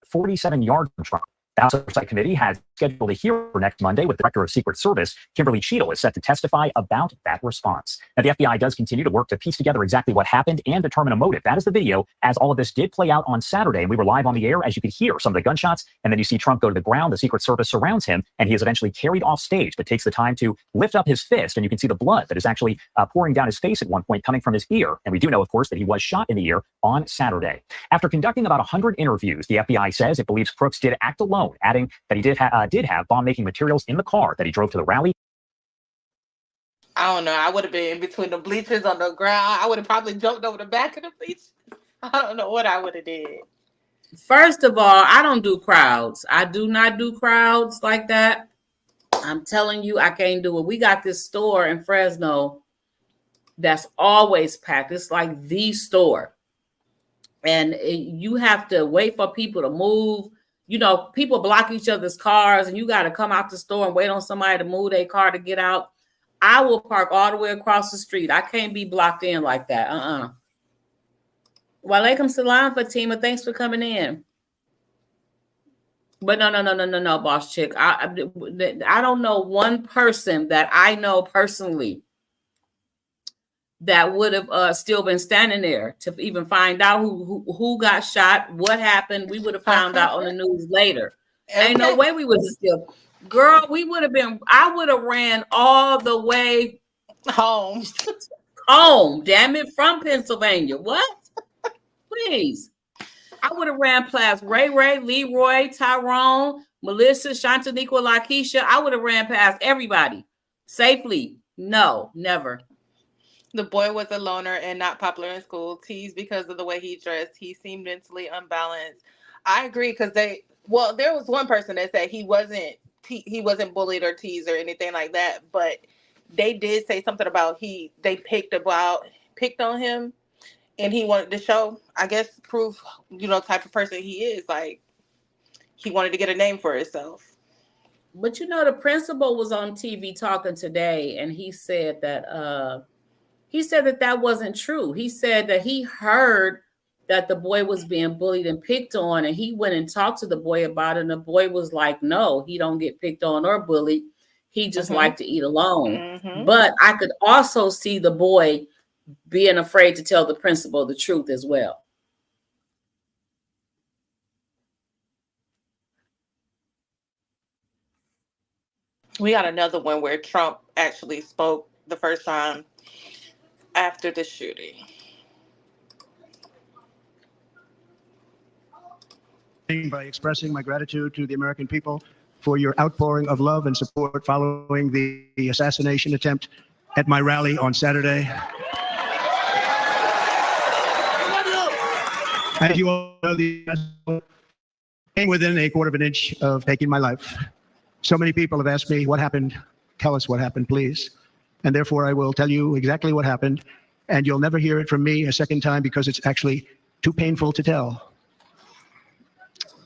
47 yards from Trump. The House Oversight Committee has scheduled a hearing next Monday with the Director of Secret Service. Kimberly Cheadle is set to testify about that response. Now, the FBI does continue to work to piece together exactly what happened and determine a motive. That is the video as all of this did play out on Saturday. And we were live on the air as you could hear some of the gunshots. And then you see Trump go to the ground. The Secret Service surrounds him and he is eventually carried off stage, but takes the time to lift up his fist. And you can see the blood that is actually pouring down his face at one point coming from his ear. And we do know, of course, that he was shot in the ear on Saturday. After conducting about 100 interviews, the FBI says it believes Crooks did act alone, adding that he did have bomb-making materials in the car that he drove to the rally. I don't know. I would have been in between the bleachers on the ground. I would have probably jumped over the back of the bleachers. I don't know what I would have did. First of all, I don't do crowds. I do not do crowds like that. I'm telling you, I can't do it. We got this store in Fresno that's always packed. It's like the store. And you have to wait for people to move. You know, people block each other's cars and you got to come out the store and wait on somebody to move their car to get out. I will park all the way across the street. I can't be blocked in like that. Walaikum salam, Fatima. Thanks for coming in. But no, boss chick. I don't know one person that I know personally that would have still been standing there to even find out who got shot, what happened. We would have found out on the news later. Ain't no way we would have still. Girl, we would have been. I would have ran all the way home. Damn it, from Pennsylvania. What? Please. I would have ran past Ray, Leroy, Tyrone, Melissa, Shantaniqua, Lakeisha. I would have ran past everybody safely. No, never. The boy was a loner and not popular in school. Teased because of the way he dressed. He seemed mentally unbalanced. I agree because there was one person that said he wasn't bullied or teased or anything like that, but they did say something about they picked on him, and he wanted to show, I guess, prove, type of person he is. Like, he wanted to get a name for himself. But the principal was on TV talking today, and he said that that wasn't true. He said that he heard that the boy was being bullied and picked on, and he went and talked to the boy about it, and the boy was like, no, he don't get picked on or bullied. He just liked to eat alone. But I could also see the boy being afraid to tell the principal the truth as well. We got another one where Trump actually spoke the first time after the shooting. By expressing my gratitude to the American people for your outpouring of love and support following the assassination attempt at my rally on Saturday. As you all know, the came within a quarter of an inch of taking my life. So many people have asked me, what happened? Tell us what happened, please. And therefore, I will tell you exactly what happened. And you'll never hear it from me a second time because it's actually too painful to tell.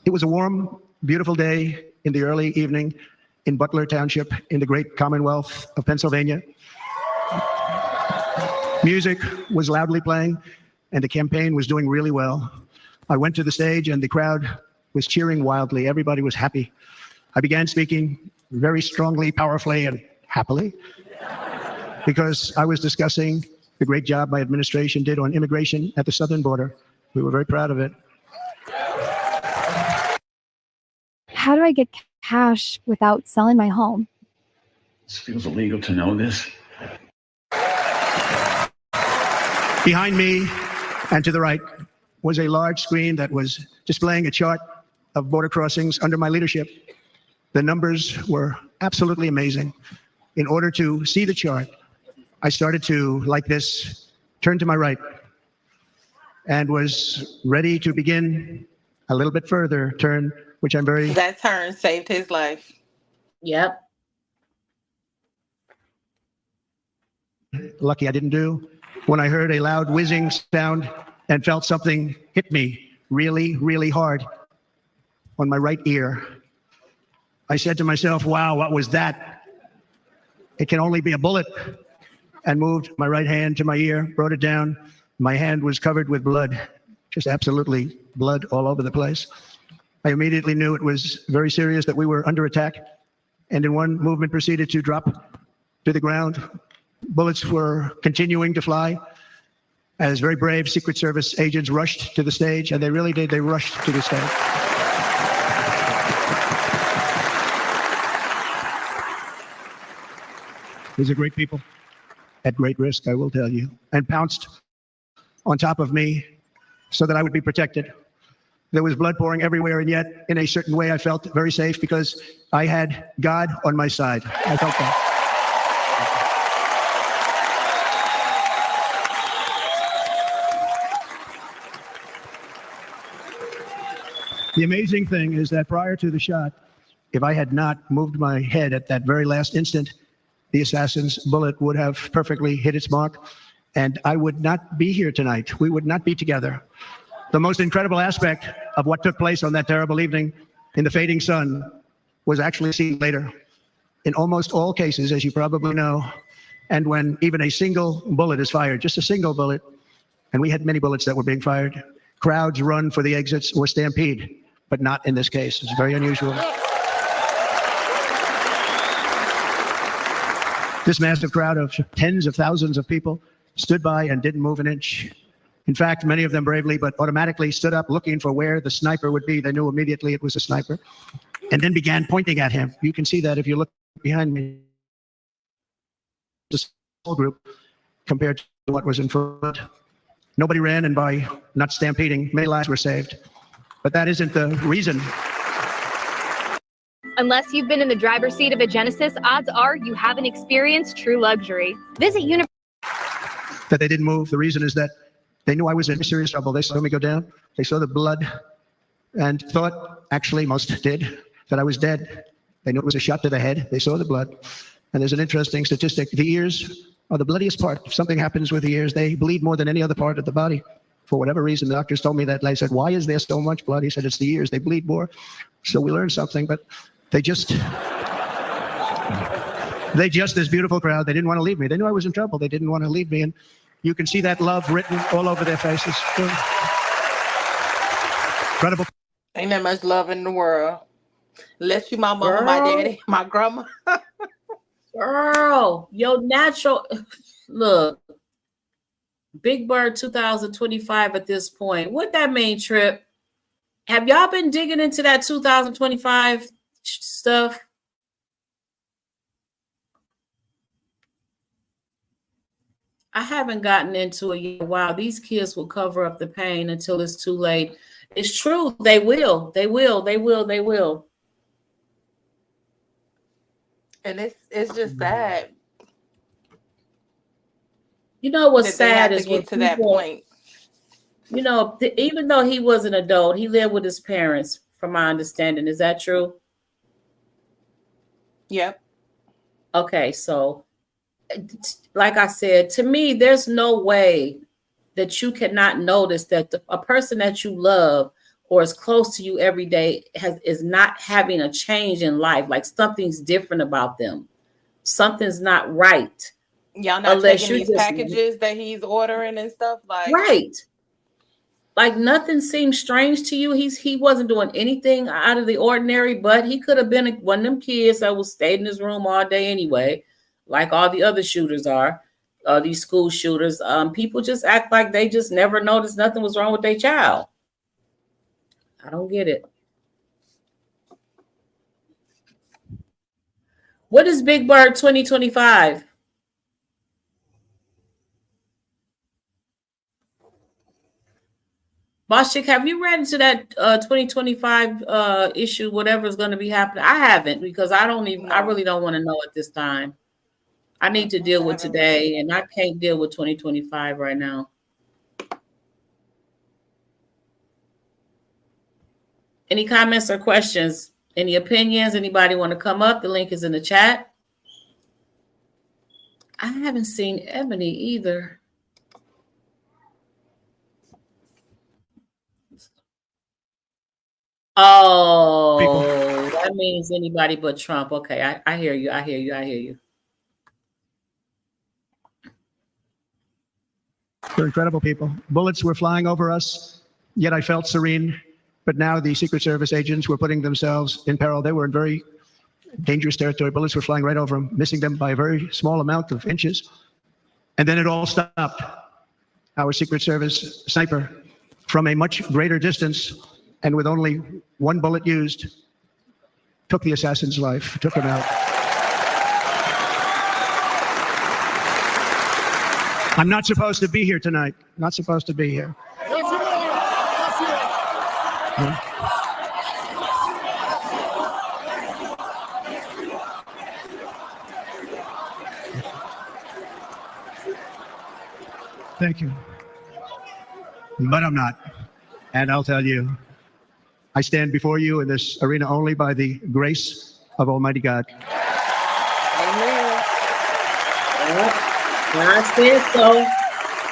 It was a warm, beautiful day in the early evening in Butler Township in the great Commonwealth of Pennsylvania. Music was loudly playing and the campaign was doing really well. I went to the stage and the crowd was cheering wildly. Everybody was happy. I began speaking very strongly, powerfully, and happily because I was discussing the great job my administration did on immigration at the southern border. We were very proud of it. How do I get cash without selling my home? It feels illegal to know this. Behind me and to the right was a large screen that was displaying a chart of border crossings under my leadership. The numbers were absolutely amazing. In order to see the chart, I started to, like this, turn to my right and was ready to begin a little bit further turn, which I'm very... That turn saved his life. Yep. Lucky I didn't do. When I heard a loud whizzing sound and felt something hit me really, really hard, on my right ear. I said to myself, wow, what was that? It can only be a bullet. And moved my right hand to my ear, brought it down. My hand was covered with blood, just absolutely blood all over the place. I immediately knew it was very serious, that we were under attack, and in one movement proceeded to drop to the ground. Bullets were continuing to fly as very brave Secret Service agents rushed to the stage, and they really did. They rushed to the stage. These are great people at great risk, I will tell you, and pounced on top of me so that I would be protected. There was blood pouring everywhere, and yet, in a certain way, I felt very safe because I had God on my side. I felt that. The amazing thing is that prior to the shot, if I had not moved my head at that very last instant, the assassin's bullet would have perfectly hit its mark, and I would not be here tonight. We would not be together. The most incredible aspect of what took place on that terrible evening in the fading sun was actually seen later. In almost all cases, as you probably know, and when even a single bullet is fired, just a single bullet, and we had many bullets that were being fired, crowds run for the exits or stampede, but not in this case. It's very unusual. This massive crowd of tens of thousands of people stood by and didn't move an inch. In fact, many of them bravely, but automatically stood up looking for where the sniper would be. They knew immediately it was a sniper, and then began pointing at him. You can see that if you look behind me. This whole group compared to what was in front. Nobody ran, and by not stampeding, many lives were saved. But that isn't the reason. Unless you've been in the driver's seat of a Genesis, odds are you haven't experienced true luxury. Visit That they didn't move. The reason is that they knew I was in serious trouble. They saw me go down. They saw the blood and thought, actually most did, that I was dead. They knew it was a shot to the head. They saw the blood. And there's an interesting statistic. The ears are the bloodiest part. If something happens with the ears, they bleed more than any other part of the body. For whatever reason, the doctors told me that. I said, why is there so much blood? He said, it's the ears. They bleed more. So we learned something, but they just, this beautiful crowd, they didn't want to leave me. They knew I was in trouble. They didn't want to leave me. And you can see that love written all over their faces. Incredible. Ain't that much love in the world. Unless you my mama, my daddy, my grandma. Girl, your natural, look, Big Bird 2025 at this point. What that mean, Trip? Have y'all been digging into that 2025 stuff? I haven't gotten into it yet. Wow, these kids will cover up the pain until it's too late. It's true. They will. They will. They will. They will. And it's just sad. You know what's that they sad have is to when get to that point. You know, even though he was an adult, he lived with his parents, from my understanding. Is that true? Yep. Okay, so like I said, to me, there's no way that you cannot notice that a person that you love or is close to you every day is not having a change in life. Like something's different about them. Something's not right. Y'all not taking these packages that he's ordering and stuff like right. Like nothing seems strange to you. He wasn't doing anything out of the ordinary, but he could have been one of them kids that was stayed in his room all day anyway, like all the other shooters are, these school shooters. People just act like they just never noticed nothing was wrong with their child. I don't get it. What is Big Bird 2025? Boschik, have you read into that 2025 issue, whatever is going to be happening? I haven't, because I really don't want to know at this time. I need to deal with today, and I can't deal with 2025 right now. Any comments or questions? Any opinions? Anybody want to come up? The link is in the chat. I haven't seen Ebony either. Oh, that means anybody but Trump. Okay, I hear you. I hear you. I hear you. They're incredible people. Bullets were flying over us, yet I felt serene. But now the Secret Service agents were putting themselves in peril. They were in very dangerous territory. Bullets were flying right over them, missing them by a very small amount of inches. And then it all stopped. Our Secret Service sniper, from a much greater distance and with only one bullet used, took the assassin's life, took him out. I'm not supposed to be here tonight. Not supposed to be here. Thank you. But I'm not. And I'll tell you, I stand before you in this arena only by the grace of Almighty God. Amen. I said so.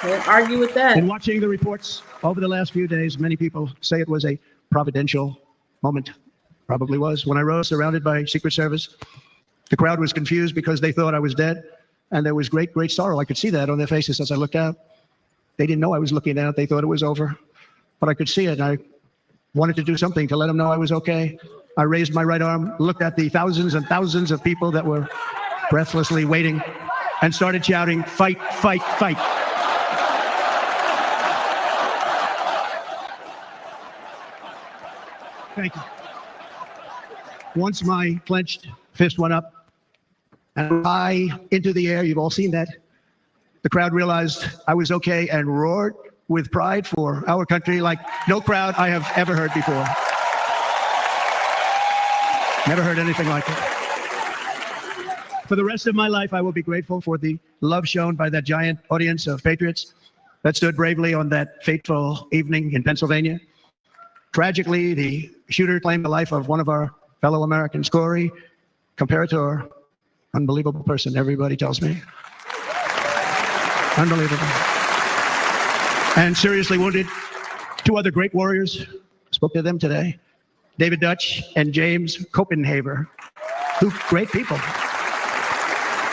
Can't argue with that. In watching the reports over the last few days, many people say it was a providential moment. Probably was. When I rose surrounded by Secret Service, the crowd was confused because they thought I was dead. And there was great, great sorrow. I could see that on their faces as I looked out. They didn't know I was looking out. They thought it was over. But I could see it. I wanted to do something to let them know I was okay. I raised my right arm, looked at the thousands and thousands of people that were breathlessly waiting, and started shouting, "Fight, fight, fight." Thank you. Once my clenched fist went up and high into the air, you've all seen that, the crowd realized I was okay and roared with pride for our country like no crowd I have ever heard before. Never heard anything like it. For the rest of my life, I will be grateful for the love shown by that giant audience of patriots that stood bravely on that fateful evening in Pennsylvania. Tragically, the shooter claimed the life of one of our fellow Americans, Corey, comparator, unbelievable person, everybody tells me. Unbelievable. And seriously wounded, two other great warriors. Spoke to them today. David Dutch and James Copenhaver. Two great people.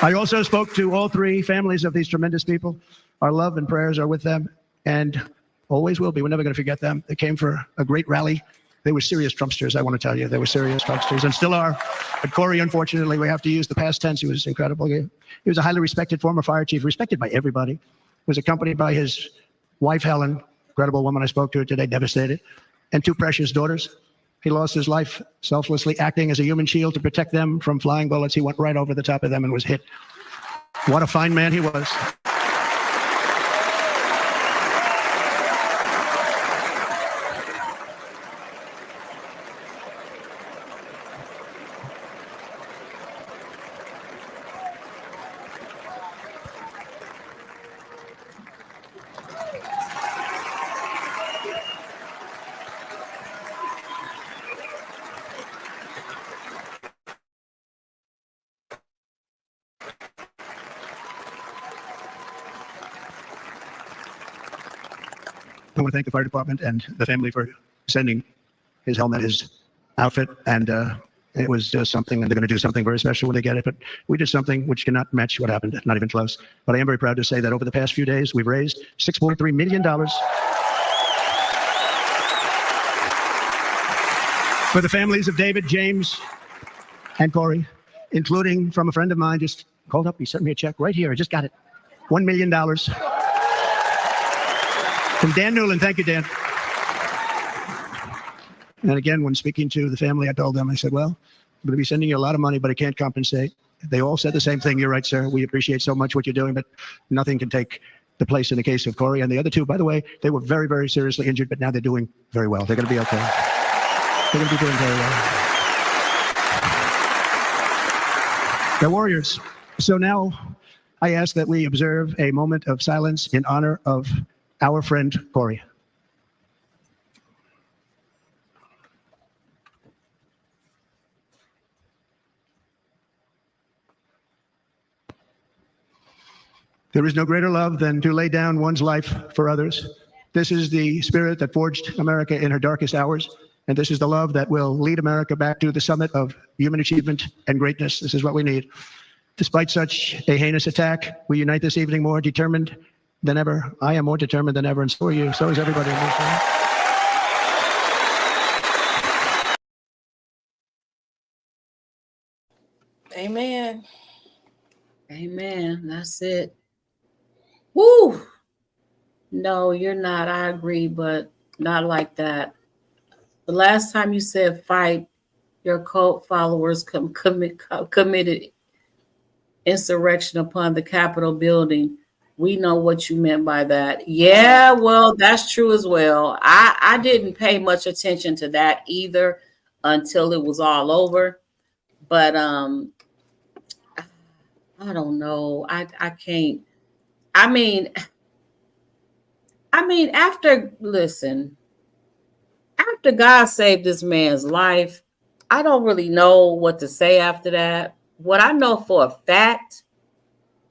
I also spoke to all three families of these tremendous people. Our love and prayers are with them and always will be. We're never going to forget them. They came for a great rally. They were serious Trumpsters, I want to tell you. They were serious Trumpsters and still are. But Corey, unfortunately, we have to use the past tense. He was incredible. He was a highly respected former fire chief, respected by everybody. Was accompanied by his wife, Helen, incredible woman. I spoke to her today, devastated, and two precious daughters. He lost his life selflessly acting as a human shield to protect them from flying bullets. He went right over the top of them and was hit. What a fine man he was. I want to thank the fire department and the family for sending his helmet, his outfit, and it was just something, and they're going to do something very special when they get it. But we did something which cannot match what happened, not even close. But I am very proud to say that over the past few days, we've raised $6.3 million for the families of David, James, and Corey, including from a friend of mine just called up. He sent me a check right here. I just got it. $1 million. From Dan Newland. Thank you, Dan. And again, when speaking to the family, I told them, I said, well, I'm going to be sending you a lot of money, but I can't compensate. They all said the same thing. You're right, sir. We appreciate so much what you're doing, but nothing can take the place in the case of Corey. And the other two, by the way, they were very, very seriously injured, but now they're doing very well. They're going to be okay. They're going to be doing very well. They're warriors. So now I ask that we observe a moment of silence in honor of our friend Corey. There is no greater love than to lay down one's life for others. This is the spirit that forged America in her darkest hours. And this is the love that will lead America back to the summit of human achievement and greatness. This is what we need. Despite such a heinous attack, we unite this evening more determined than ever. I am more determined than ever, and so are you. So is everybody in this room. Amen. Amen. That's it. Woo! No, you're not. I agree, but not like that. The last time you said fight, your cult followers committed insurrection upon the Capitol building. We know what you meant by that. Yeah, well, that's true as well. I didn't pay much attention to that either until it was all over. But I don't know. I can't. I mean, after God saved this man's life, I don't really know what to say after that. What I know for a fact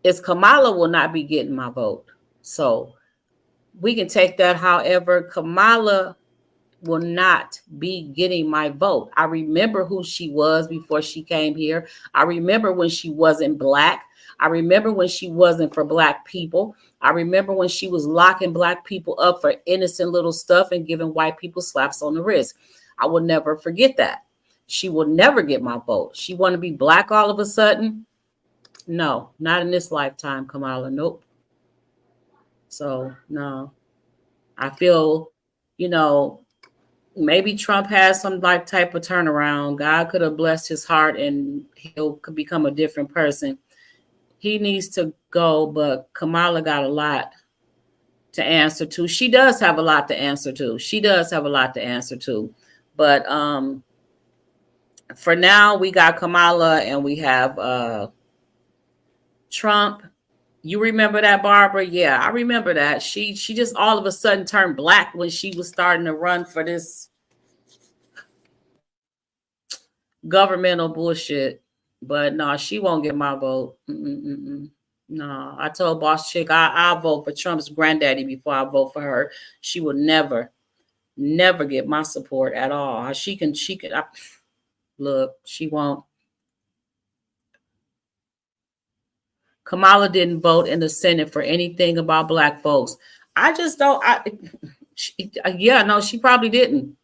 is Kamala will not be getting my vote. So we can take that. However, Kamala will not be getting my vote. I remember who she was before she came here. I remember when she wasn't Black. I remember when she wasn't for Black people. I remember when she was locking Black people up for innocent little stuff and giving white people slaps on the wrist. I will never forget that. She will never get my vote. She want to be Black all of a sudden? No, not in this lifetime, Kamala. Nope. So, no. I feel, maybe Trump has some type of turnaround. God could have blessed his heart and could become a different person. He needs to go, but Kamala got a lot to answer to. She does have a lot to answer to. But for now, we got Kamala and we have Trump. You remember that, Barbara? Yeah, I remember that. She just all of a sudden turned Black when she was starting to run for this governmental bullshit. But no, she won't get my vote. No, I told Boss Chick I'll vote for Trump's granddaddy before I vote for her. She will never get my support at all. She won't. Kamala didn't vote in the Senate for anything about Black folks. I just don't. She probably didn't.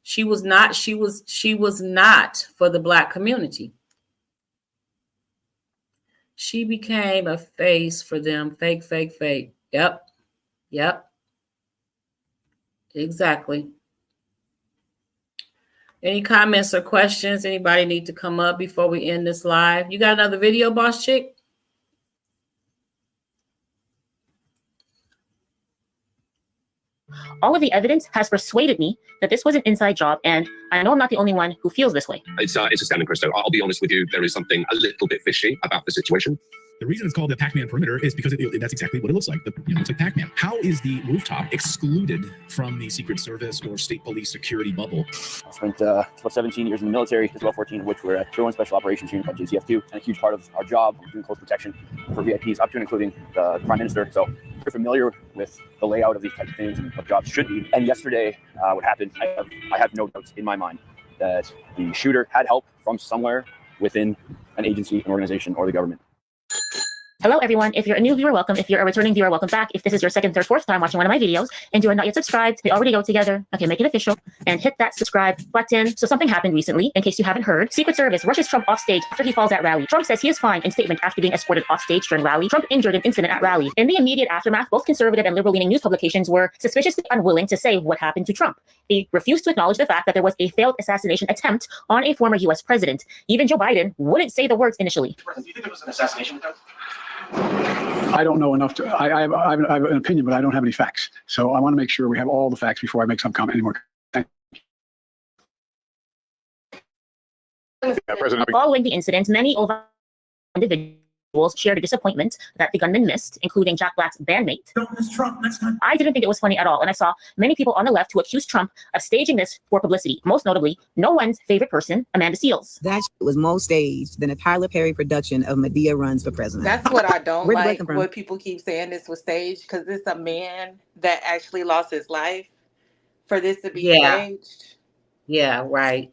She was not for the Black community. She became a face for them. Fake. Yep. Exactly. Any comments or questions? Anybody need to come up before we end this live? You got another video, Boss Chick? All of the evidence has persuaded me that this was an inside job, and I know I'm not the only one who feels this way. It's astounding, Christo. I'll be honest with you. There is something a little bit fishy about the situation. The reason it's called the Pac-Man perimeter is because that's exactly what it looks like. It's like Pac-Man. How is the rooftop excluded from the Secret Service or state police security bubble? I spent about 17 years in the military, as well 14 of which were at Drone Special Operations Unit called JCF2. And a huge part of our job was doing close protection for VIPs, up to and including the Prime Minister. So we're familiar with the layout of these types of things and what jobs should be. And yesterday, what happened, I have no doubts in my mind that the shooter had help from somewhere within an agency, an organization, or the government. Hello, everyone. If you're a new viewer, welcome. If you're a returning viewer, welcome back. If this is your second, third, fourth time watching one of my videos and you are not yet subscribed, they already go together. Okay, make it official and hit that subscribe button. So something happened recently, in case you haven't heard. Secret Service rushes Trump off stage after he falls at rally. Trump says he is fine in statement after being escorted off stage during rally. Trump injured in incident at rally. In the immediate aftermath, both conservative and liberal-leaning news publications were suspiciously unwilling to say what happened to Trump. They refused to acknowledge the fact that there was a failed assassination attempt on a former U.S. president. Even Joe Biden wouldn't say the words initially. Do you think it was an assassination attempt? I don't know enough to. I have an opinion, but I don't have any facts. So I want to make sure we have all the facts before I make some comment anymore. Following the incident, many individuals shared a disappointment that the gunman missed, including Jack Black's bandmate. Don't miss Trump next time. I didn't think it was funny at all, and I saw many people on the left who accused Trump of staging this for publicity. Most notably, no one's favorite person, Amanda Seales. That was more staged than a Tyler Perry production of Medea Runs for President. That's what I don't like, what people keep saying this was staged, because it's a man that actually lost his life for this to be staged. Yeah, right.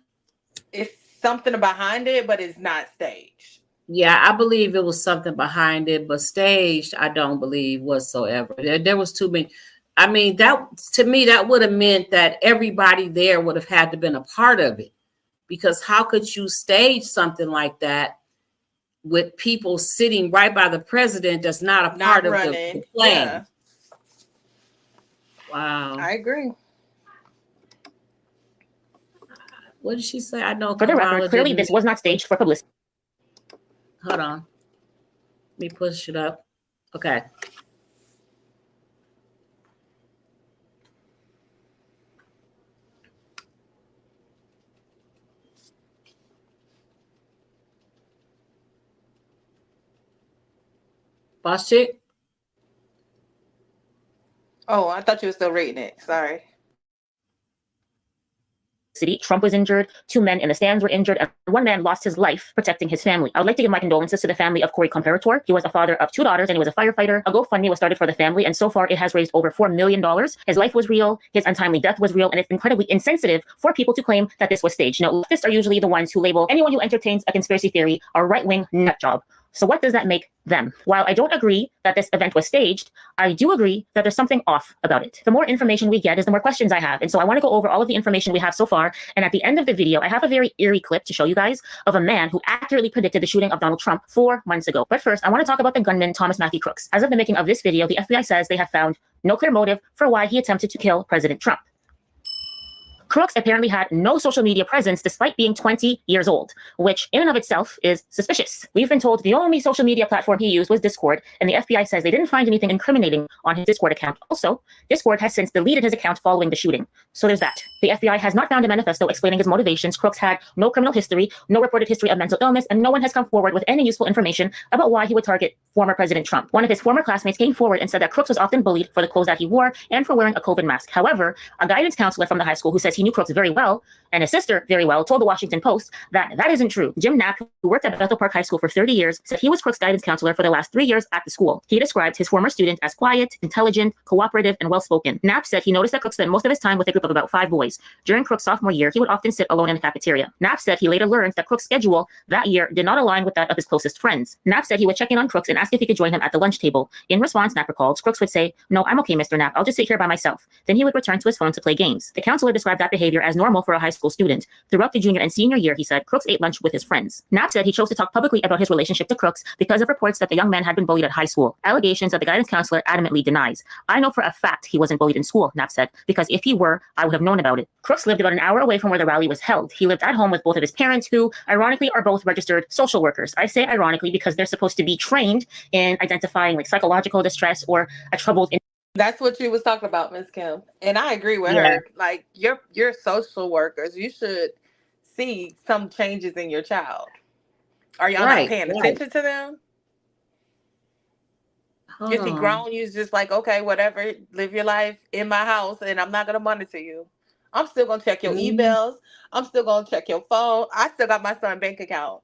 It's something behind it, but it's not staged. Yeah, I believe it was something behind it, but staged, I don't believe whatsoever. There was too many. I mean, that to me, that would have meant that everybody there would have had to been a part of it. Because how could you stage something like that with people sitting right by the president that's not a part of the plan? Yeah. Wow. I agree. What did she say? I know For the record, Kamala clearly didn't. this was not staged for publicity. Hold on. Let me push it up. Okay. Boss chick? Oh, I thought you were still reading it. Sorry. Trump was injured, 2 men in the stands were injured, and 1 man lost his life protecting his family. I would like to give my condolences to the family of Corey Comparator. He was a father of 2 daughters and he was a firefighter. A GoFundMe was started for the family, and so far it has raised over $4 million. His life was real, his untimely death was real, and it's incredibly insensitive for people to claim that this was staged. You know, leftists are usually the ones who label anyone who entertains a conspiracy theory a right-wing nut job. So what does that make them? While I don't agree that this event was staged, I do agree that there's something off about it. The more information we get is the more questions I have. And so I want to go over all of the information we have so far. And at the end of the video, I have a very eerie clip to show you guys of a man who accurately predicted the shooting of Donald Trump 4 months ago. But first, I want to talk about the gunman, Thomas Matthew Crooks. As of the making of this video, the FBI says they have found no clear motive for why he attempted to kill President Trump. Crooks apparently had no social media presence despite being 20 years old, which in and of itself is suspicious. We've been told the only social media platform he used was Discord, and the FBI says they didn't find anything incriminating on his Discord account. Also, Discord has since deleted his account following the shooting. So there's that. The FBI has not found a manifesto explaining his motivations. Crooks had no criminal history, no reported history of mental illness, and no one has come forward with any useful information about why he would target former President Trump. One of his former classmates came forward and said that Crooks was often bullied for the clothes that he wore and for wearing a COVID mask. However, a guidance counselor from the high school who says he knew Crooks very well and his sister very well told the Washington Post that that isn't true. Jim Knapp, who worked at Bethel Park High School for 30 years, said he was Crooks' guidance counselor for the last 3 years at the school. He described his former student as quiet, intelligent, cooperative, and well-spoken. Knapp said he noticed that Crooks spent most of his time with a group of about 5 boys. During Crooks' sophomore year, he would often sit alone in the cafeteria. Knapp said he later learned that Crooks' schedule that year did not align with that of his closest friends. Knapp said he would check in on Crooks and ask if he could join him at the lunch table. In response, Knapp recalled, Crooks would say, "No, I'm okay, Mr. Knapp. I'll just sit here by myself." Then he would return to his phone to play games. The counselor described that behavior as normal for a high school student. Throughout the junior and senior year, he said, Crooks ate lunch with his friends. Knapp said he chose to talk publicly about his relationship to Crooks because of reports that the young man had been bullied at high school, allegations that the guidance counselor adamantly denies. "I know for a fact he wasn't bullied in school," Knapp said, "because if he were, I would have known about it." Crooks lived about an hour away from where the rally was held. He lived at home with both of his parents, who, ironically, are both registered social workers. I say ironically because they're supposed to be trained in identifying like psychological distress or a troubled. That's what you was talking about, Ms. Kim. And I agree with her. Like you're social workers. You should see some changes in your child. Are y'all not paying attention to them? Is he grown? You just like, okay, whatever, live your life in my house and I'm not gonna monitor you. I'm still gonna check your emails. I'm still gonna check your phone. I still got my son's bank account.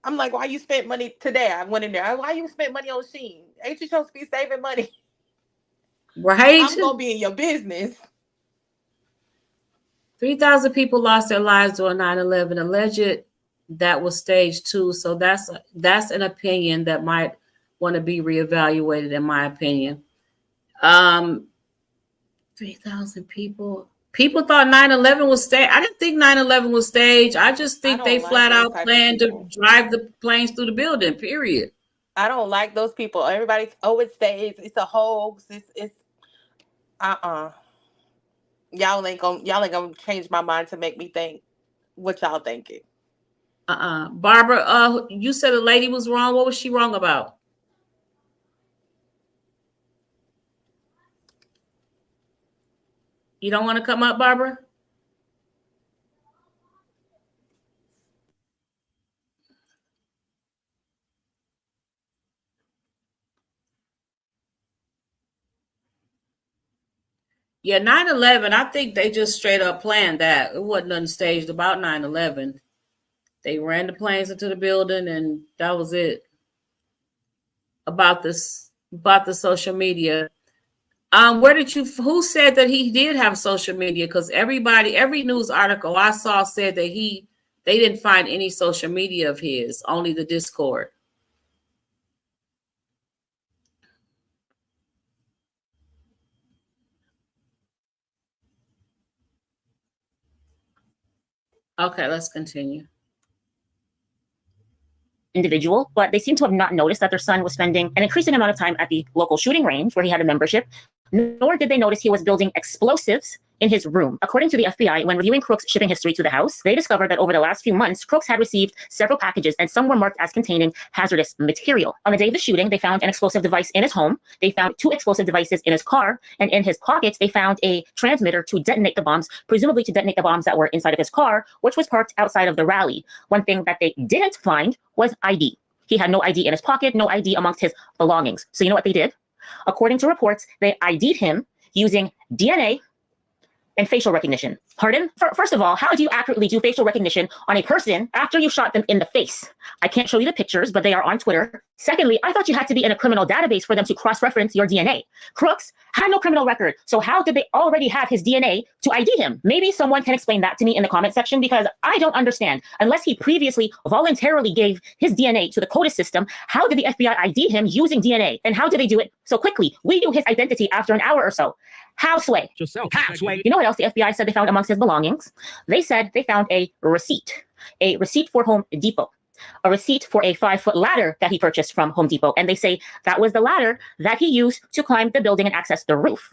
I'm like, why you spent money today? I went in there. Why you spent money on Shein? Ain't you supposed to be saving money? Right? I'm gonna be in your business. 3,000 people lost their lives during 9/11. Alleged that was staged too. So that's an opinion that might want to be reevaluated, in my opinion. 3,000 people. People thought 9/11 was staged. I didn't think 9/11 was staged. I just think they flat out planned to drive the planes through the building, period. I don't like those people. Everybody's, oh, it's staged. It's a hoax. It's Y'all ain't gonna change my mind to make me think what y'all thinking. Barbara, you said a lady was wrong. What was she wrong about? You don't want to come up, Barbara? Yeah, 9/11, I think they just straight up planned that. It wasn't nothing staged about 9/11. They ran the planes into the building and that was it. About the social media. Where did you? Who said that he did have social media? Because every news article I saw said that they didn't find any social media of his, only the Discord. Okay, let's continue. Individual, but they seem to have not noticed that their son was spending an increasing amount of time at the local shooting range where he had a membership, nor did they notice he was building explosives in his room. According to the FBI, when reviewing Crook's shipping history to the house, they discovered that over the last few months, Crooks had received several packages and some were marked as containing hazardous material. On the day of the shooting, they found an explosive device in his home. They found 2 explosive devices in his car, and in his pockets, they found a transmitter to detonate the bombs, presumably to detonate the bombs that were inside of his car, which was parked outside of the rally. One thing that they didn't find was ID. He had no ID in his pocket, no ID amongst his belongings. So you know what they did? According to reports, they ID'd him using DNA and facial recognition. Pardon? First of all, how do you accurately do facial recognition on a person after you shot them in the face? I can't show you the pictures, but they are on Twitter. Secondly, I thought you had to be in a criminal database for them to cross-reference your DNA. Crooks had no criminal record, so how did they already have his DNA to ID him? Maybe someone can explain that to me in the comment section, because I don't understand. Unless he previously voluntarily gave his DNA to the CODIS system, how did the FBI ID him using DNA? And how did they do it so quickly? We knew his identity after an hour or so. How, Sway? How, you know what else the FBI said they found amongst his belongings? They said they found a receipt for Home Depot, a receipt for a 5-foot ladder that he purchased from Home Depot. And they say that was the ladder that he used to climb the building and access the roof.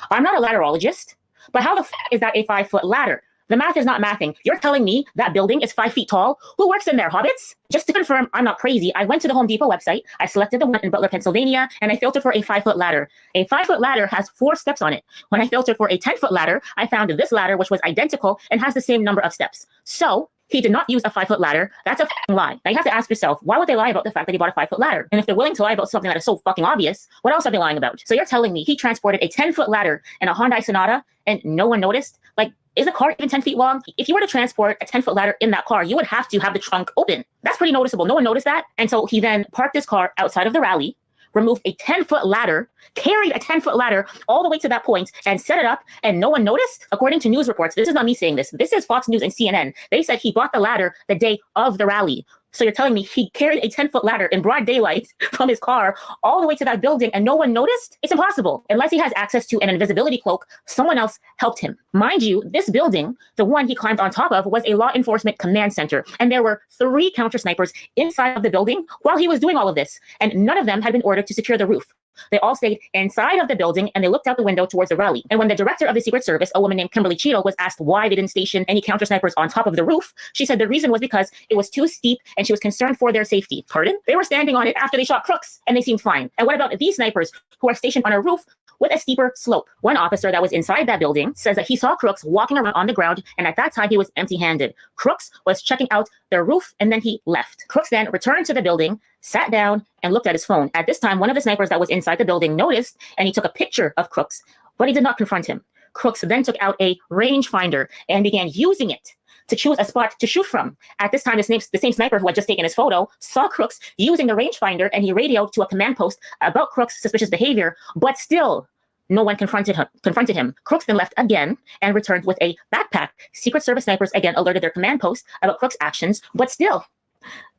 I'm not a ladderologist, but how the f is that a 5-foot ladder? The math is not mathing. You're telling me that building is 5 feet tall? Who works in there, hobbits? Just to confirm, I'm not crazy. I went to the Home Depot website. I selected the one in Butler, Pennsylvania, and I filtered for a 5-foot ladder. A 5-foot ladder has 4 steps on it. When I filtered for a 10-foot ladder, I found this ladder, which was identical and has the same number of steps. So he did not use a 5-foot ladder. That's a fucking lie. Now you have to ask yourself, why would they lie about the fact that he bought a 5-foot ladder? And if they're willing to lie about something that is so fucking obvious, what else are they lying about? So you're telling me he transported a 10-foot ladder in a Hyundai Sonata and no one noticed? Like, is the car even 10 feet long? If you were to transport a 10-foot ladder in that car, you would have to have the trunk open. That's pretty noticeable. No one noticed that. And so he then parked his car outside of the rally, removed a 10-foot ladder, carried a 10-foot ladder all the way to that point and set it up, and no one noticed? According to news reports, this is not me saying this. This is Fox News and CNN. They said he bought the ladder the day of the rally. So you're telling me he carried a 10-foot ladder in broad daylight from his car all the way to that building and no one noticed? It's impossible. Unless he has access to an invisibility cloak, someone else helped him. Mind you, this building, the one he climbed on top of, was a law enforcement command center. And there were 3 counter snipers inside of the building while he was doing all of this. And none of them had been ordered to secure the roof. They all stayed inside of the building and they looked out the window towards the rally. And when the director of the Secret Service, a woman named Kimberly Cheadle, was asked why they didn't station any counter snipers on top of the roof, she said the reason was because it was too steep and she was concerned for their safety. Pardon? They were standing on it after they shot Crooks and they seemed fine. And what about these snipers who are stationed on a roof with a steeper slope? One officer that was inside that building says that he saw Crooks walking around on the ground, and at that time he was empty-handed. Crooks was checking out their roof and then he left. Crooks then returned to the building, sat down, and looked at his phone. At this time, one of the snipers that was inside the building noticed, and he took a picture of Crooks, but he did not confront him. Crooks then took out a rangefinder and began using it to choose a spot to shoot from. At this time, the same sniper who had just taken his photo saw Crooks using the rangefinder, and he radioed to a command post about Crooks' suspicious behavior, but still, no one confronted him. Crooks then left again and returned with a backpack. Secret Service snipers again alerted their command post about Crooks' actions, but still,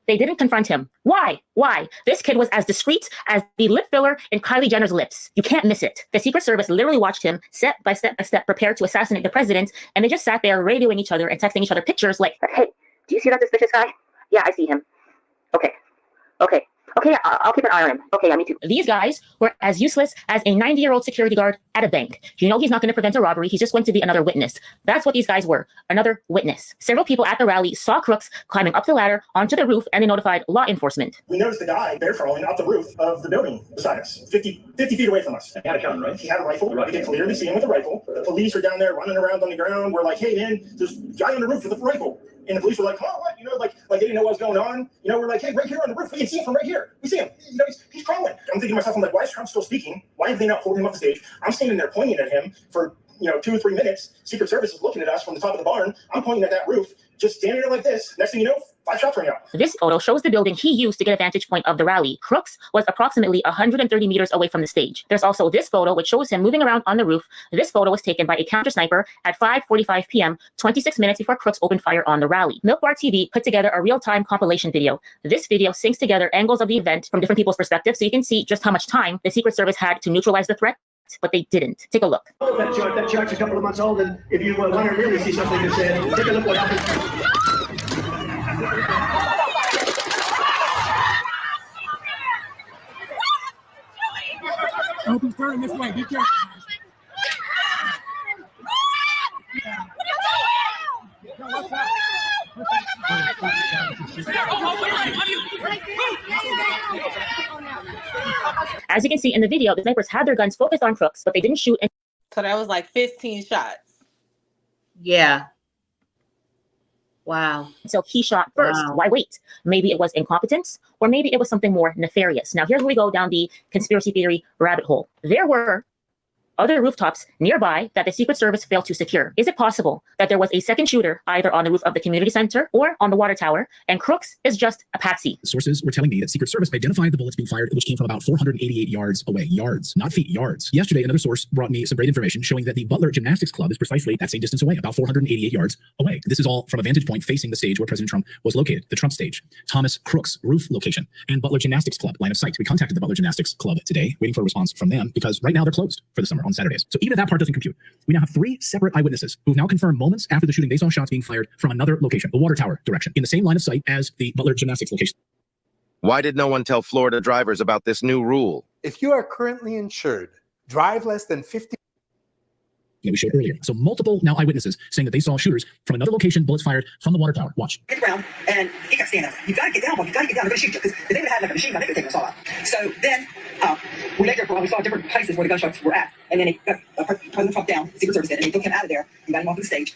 they didn't confront him. Why? Why? This kid was as discreet as the lip filler in Kylie Jenner's lips. You can't miss it. The Secret Service literally watched him step by step prepare to assassinate the president, and they just sat there radioing each other and texting each other pictures like, hey, do you see that suspicious guy? Yeah, I see him. Okay, I'll keep an eye on him. Okay, yeah, me too. These guys were as useless as a 90-year-old security guard at a bank. You know he's not going to prevent a robbery. He's just going to be another witness. That's what these guys were, another witness. Several people at the rally saw Crooks climbing up the ladder onto the roof, and they notified law enforcement. We noticed the guy bear crawling up the roof of the building beside us, 50 feet away from us. He had a gun, right? He had a rifle. We could clearly see him with a rifle. The police are down there running around on the ground. We're like, hey, man, there's a guy on the roof with a rifle. And the police were like, oh, what? You know, like they didn't know what was going on. You know, we're like, hey, right here on the roof, we can see him from right here. We see him. You know, he's crawling. I'm thinking to myself, I'm like, why is Trump still speaking? Why have they not pulled him off the stage? I'm standing there pointing at him for, 2 or 3 minutes. Secret Service is looking at us from the top of the barn. I'm pointing at that roof. just standing there like this. Next thing you know, 5 shots rang out. This photo shows the building he used to get a vantage point of the rally. Crooks was approximately 130 meters away from the stage. There's also this photo, which shows him moving around on the roof. This photo was taken by a counter sniper at 5:45 p.m., 26 minutes before Crooks opened fire on the rally. Milk Bar TV put together a real-time compilation video. This video syncs together angles of the event from different people's perspectives, so you can see just how much time the Secret Service had to neutralize the threat, but they didn't. Take a look. That chart's a couple of months old, and if you want to really see something that said, take a look what happened. Don't be turning this way. Be careful. As you can see in the video, the snipers had their guns focused on Crooks, but they didn't shoot. So that was like 15 shots. Yeah. Wow. Until he shot first. Wow. Why wait? Maybe it was incompetence, or maybe it was something more nefarious. Now, here's where we go down the conspiracy theory rabbit hole. There were other rooftops nearby that the Secret Service failed to secure. Is it possible that there was a second shooter either on the roof of the community center or on the water tower, and Crooks is just a patsy? Sources were telling me that Secret Service identified the bullets being fired, which came from about 488 yards away. Yards, not feet, yards. Yesterday, another source brought me some great information showing that the Butler Gymnastics Club is precisely that same distance away, about 488 yards away. This is all from a vantage point facing the stage where President Trump was located, the Trump stage. Thomas Crooks roof location and Butler Gymnastics Club line of sight. We contacted the Butler Gymnastics Club today, waiting for a response from them, because right now they're closed for the summer on Saturdays. So even if that part doesn't compute, we now have 3 separate eyewitnesses who have now confirmed moments after the shooting they saw shots being fired from another location, the water tower direction, in the same line of sight as the Butler Gymnastics location. Why did no one tell Florida drivers about this new rule? If you are currently insured, drive less than 50. That we showed earlier. So multiple now eyewitnesses saying that they saw shooters from another location, bullets fired from the water tower. Watch. Get around, and he kept standing there. You gotta get down, boy. You gotta get down. They're gonna shoot you. Because if they would have had like a machine gun, they could take us all out. So then we laid there for a while. We saw different places where the gunshots were at. And then they got President Trump down, Secret Service did, and they took him out of there and got him off the stage.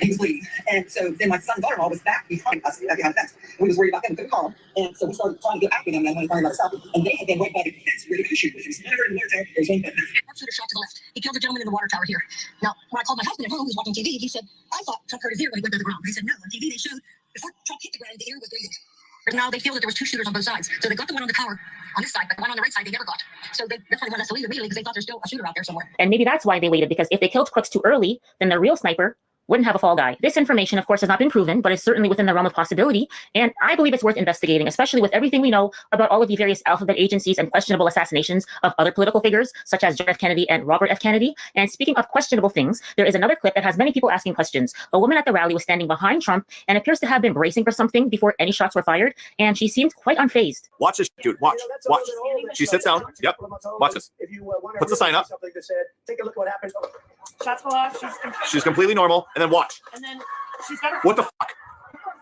He was bleeding. And so then my son and daughter-in-law was back behind us, behind the fence. We was worried about them. We couldn't call them. And so we started trying to get after them, and when we finally got us out, and they had been right by the fence where they could shoot. There was one in the water tower. There was one fence. That shooter shot to the left. He killed a gentleman in the water tower here. Now, when I called my husband at home, who was watching TV, he said, I thought Trump hurt his ear when he went to the ground. He said, no, on TV they showed before Trump hit the ground, the ear was bleeding. But now they feel that there was 2 shooters on both sides. So they got the one on the tower on this side, but the one on the right side they never got. So that's why they wanted us to leave immediately, because they thought there's still a shooter out there somewhere. And maybe that's why they waited, because if they killed Crooks too early, then the real sniper wouldn't have a fall guy. This information, of course, has not been proven, but is certainly within the realm of possibility. And I believe it's worth investigating, especially with everything we know about all of the various alphabet agencies and questionable assassinations of other political figures, such as John F. Kennedy and Robert F. Kennedy. And speaking of questionable things, there is another clip that has many people asking questions. A woman at the rally was standing behind Trump and appears to have been bracing for something before any shots were fired, and she seemed quite unfazed. Watch this, dude. Watch. Watch. She sits down. Yep. Watch this. Puts the sign up. Take a look what happened. Shots go off. She's completely normal. And then watch. And then she's got her. What the fuck?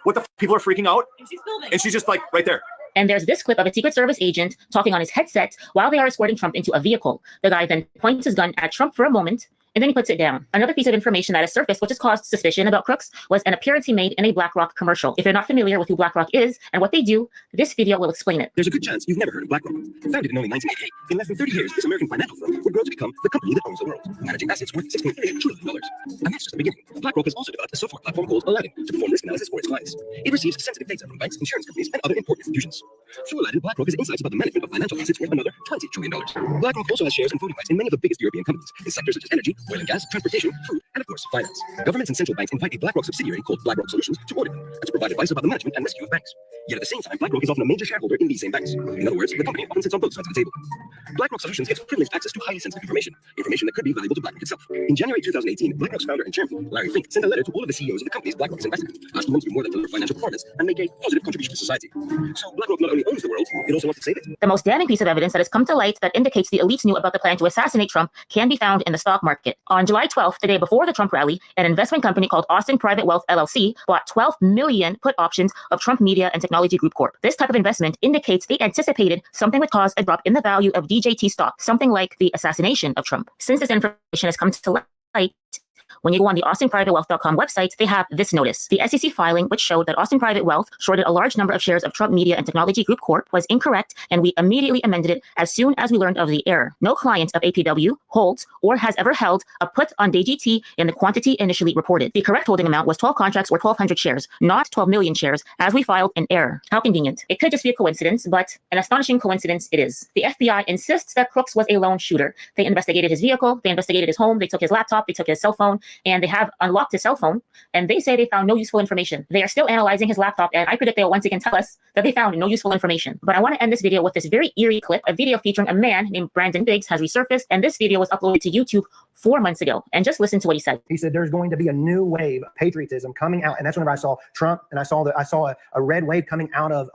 What the fuck? People are freaking out. And she's filming. And she's just like right there. And there's this clip of a Secret Service agent talking on his headset while they are escorting Trump into a vehicle. The guy then points his gun at Trump for a moment, and then he puts it down. Another piece of information that has surfaced, which has caused suspicion about Crooks, was an appearance he made in a BlackRock commercial. If you're not familiar with who BlackRock is and what they do, this video will explain it. There's a good chance you've never heard of BlackRock. Founded in only 1988, in less than 30 years, this American financial firm would grow to become the company that owns the world, managing assets worth $6.3 trillion. And that's just the beginning. BlackRock has also developed a software platform called Aladdin to perform risk analysis for its clients. It receives sensitive data from banks, insurance companies, and other important institutions. Through Aladdin, BlackRock has insights about the management of financial assets worth another $20 trillion. BlackRock also has shares and voting rights in many of the biggest European companies in sectors such as energy, oil and gas, transportation, food, and of course, finance. Governments and central banks invite a BlackRock subsidiary called BlackRock Solutions to audit them and to provide advice about the management and rescue of banks. Yet at the same time, BlackRock is often a major shareholder in these same banks. In other words, the company often sits on both sides of the table. BlackRock Solutions gets privileged access to highly sensitive information that could be valuable to BlackRock itself. In January 2018, BlackRock's founder and chairman, Larry Fink, sent a letter to all of the CEOs of the companies BlackRock is invested in, asking them to do more than deliver financial performance and make a positive contribution to society. So BlackRock not only owns the world, it also wants to save it. The most damning piece of evidence that has come to light that indicates the elites knew about the plan to assassinate Trump can be found in the stock market. On July 12th, the day before the Trump rally, an investment company called Austin Private Wealth LLC bought 12 million put options of Trump Media and Technology Group Corp. This type of investment indicates they anticipated something would cause a drop in the value of DJT stock, something like the assassination of Trump. Since this information has come to light, When you go on the AustinPrivateWealth.com website, they have this notice. The SEC filing, which showed that Austin Private Wealth shorted a large number of shares of Trump Media and Technology Group Corp., was incorrect, and we immediately amended it as soon as we learned of the error. No client of APW holds or has ever held a put on DGT in the quantity initially reported. The correct holding amount was 12 contracts or 1,200 shares, not 12 million shares, as we filed in error. How convenient. It could just be a coincidence, but an astonishing coincidence it is. The FBI insists that Crooks was a lone shooter. They investigated his vehicle, they investigated his home, they took his laptop, they took his cell phone, and they have unlocked his cell phone, and they say they found no useful information. They are still analyzing his laptop, and I predict they'll once again tell us that they found no useful information. But I want to end this video with this very eerie clip. A video featuring a man named Brandon Biggs has resurfaced, and this video was uploaded to YouTube 4 months ago. And just listen to what he said. He said there's going to be a new wave of patriotism coming out, and that's whenever I saw Trump, and I saw a red wave coming out of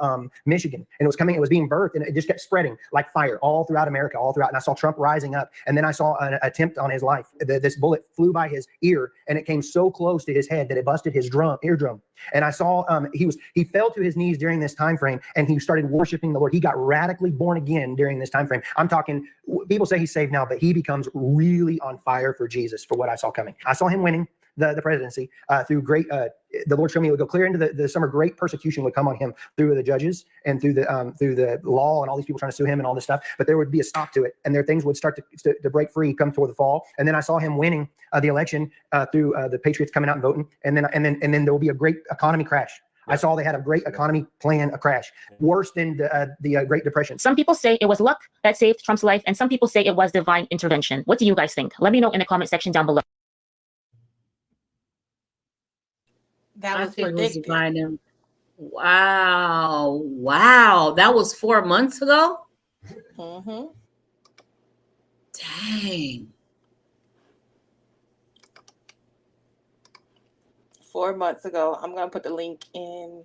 Michigan, and it was being birthed, and it just kept spreading like fire all throughout America, all throughout. And I saw Trump rising up, and then I saw an attempt on his life. This bullet flew by his ear, and it came so close to his head that it busted his eardrum. And I saw he fell to his knees during this time frame, and he started worshiping the Lord. He got radically born again during this time frame. I'm talking, people say he's saved now, but he becomes really on fire for Jesus, for what I saw coming. I saw him winning the presidency through great, the Lord showed me it would go clear into the summer. Great persecution would come on him through the judges and through the law and all these people trying to sue him and all this stuff. But there would be a stop to it, and their things would start to break free come toward the fall. And then I saw him winning the election through the Patriots coming out and voting. And then there will be a great economy crash. I saw they had a great economy plan, a crash, worse than the Great Depression. Some people say it was luck that saved Trump's life, and some people say it was divine intervention. What do you guys think? Let me know in the comment section down below. That was predicted. Wow. That was 4 months ago? Mm-hmm. Dang. 4 months ago. I'm going to put the link in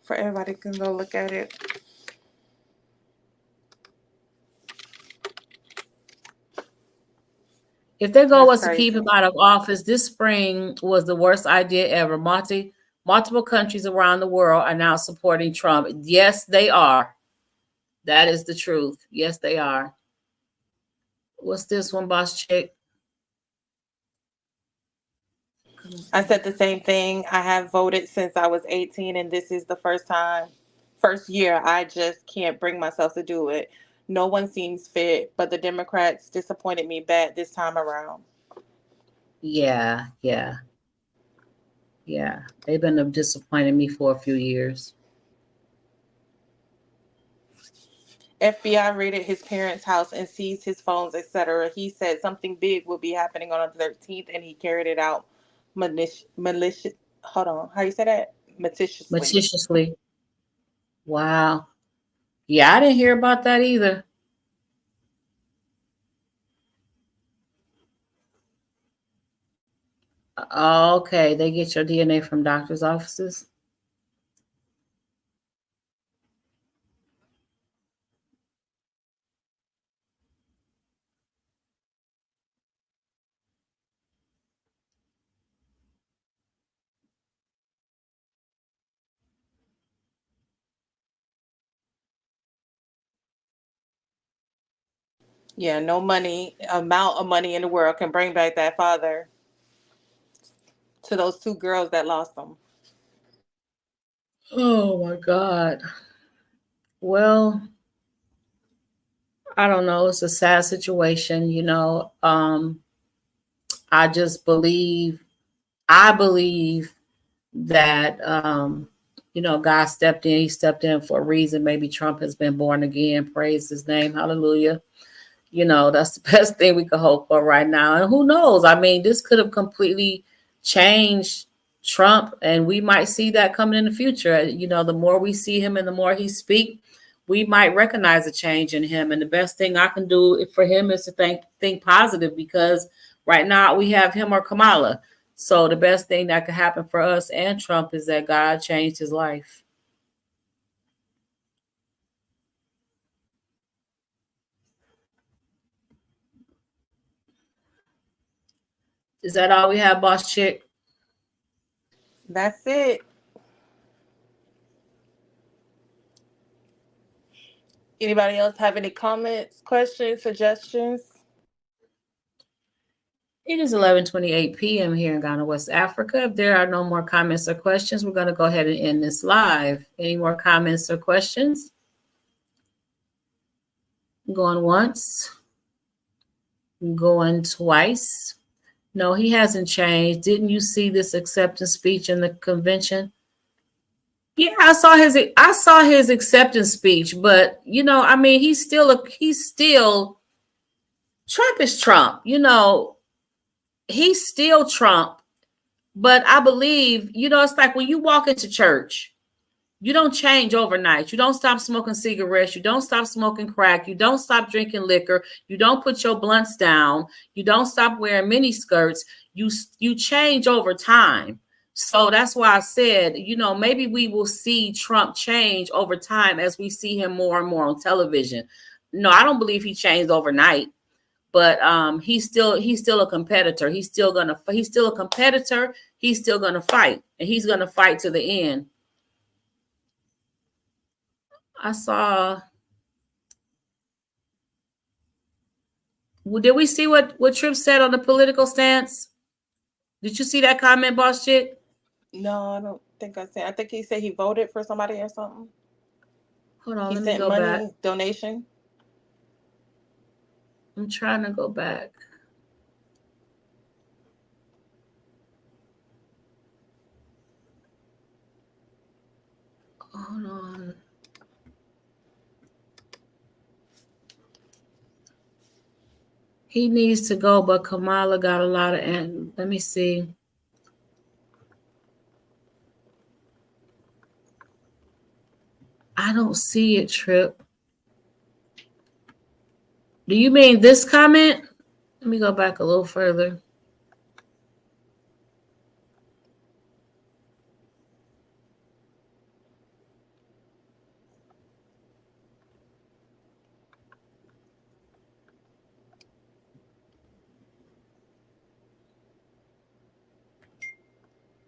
for everybody can go look at it. If their goal was to keep him out of office, this spring was the worst idea ever. Multiple countries around the world are now supporting Trump. Yes, they are. That is the truth. Yes, they are. What's this one, Boss Chick? I said the same thing. I have voted since I was 18, and this is the first year I just can't bring myself to do it. No one seems fit, but the Democrats disappointed me bad this time around. Yeah. They've been disappointing me for a few years. FBI raided his parents' house and seized his phones, etc. He said something big will be happening on the 13th, and he carried it out maliciously. Hold on, how you say that? Maliciously. Wow. Yeah, I didn't hear about that either. Okay, they get your DNA from doctors' offices. Yeah, no amount of money in the world can bring back that father to those two girls that lost him. Oh my God. Well, I don't know. It's a sad situation, I just believe that God stepped in. He stepped in for a reason. Maybe Trump has been born again. Praise his name. Hallelujah. That's the best thing we could hope for right now. And who knows? I mean, this could have completely changed Trump, and we might see that coming in the future. The more we see him and the more he speaks, we might recognize a change in him. And the best thing I can do for him is to think positive, because right now we have him or Kamala. So the best thing that could happen for us and Trump is that God changed his life. Is that all we have, Boss Chick? That's it. Anybody else have any comments, questions, suggestions? It is 11:28 p.m. here in Ghana, West Africa. If there are no more comments or questions, we're going to go ahead and end this live. Any more comments or questions? Going once, going twice. No, he hasn't changed. Didn't you see this acceptance speech in the convention? Yeah, I saw his acceptance speech, but I mean, he's still Trump is Trump. He's still Trump. But I believe, it's like when you walk into church, you don't change overnight. You don't stop smoking cigarettes. You don't stop smoking crack. You don't stop drinking liquor. You don't put your blunts down. You don't stop wearing mini skirts. You change over time. So that's why I said, maybe we will see Trump change over time as we see him more and more on television. No, I don't believe he changed overnight. But he's still a competitor. He's still a competitor. He's still gonna fight, and he's gonna fight to the end. I saw. Did we see what Tripp said on the political stance? Did you see that comment, Boss Chick? No, I don't think I said. I think he said he voted for somebody or something. Hold on, he let me sent go money back. donation. I'm trying to go back. Hold on. He needs to go, but Kamala got a lot of. Let me see. I don't see it, Tripp. Do you mean this comment? Let me go back a little further.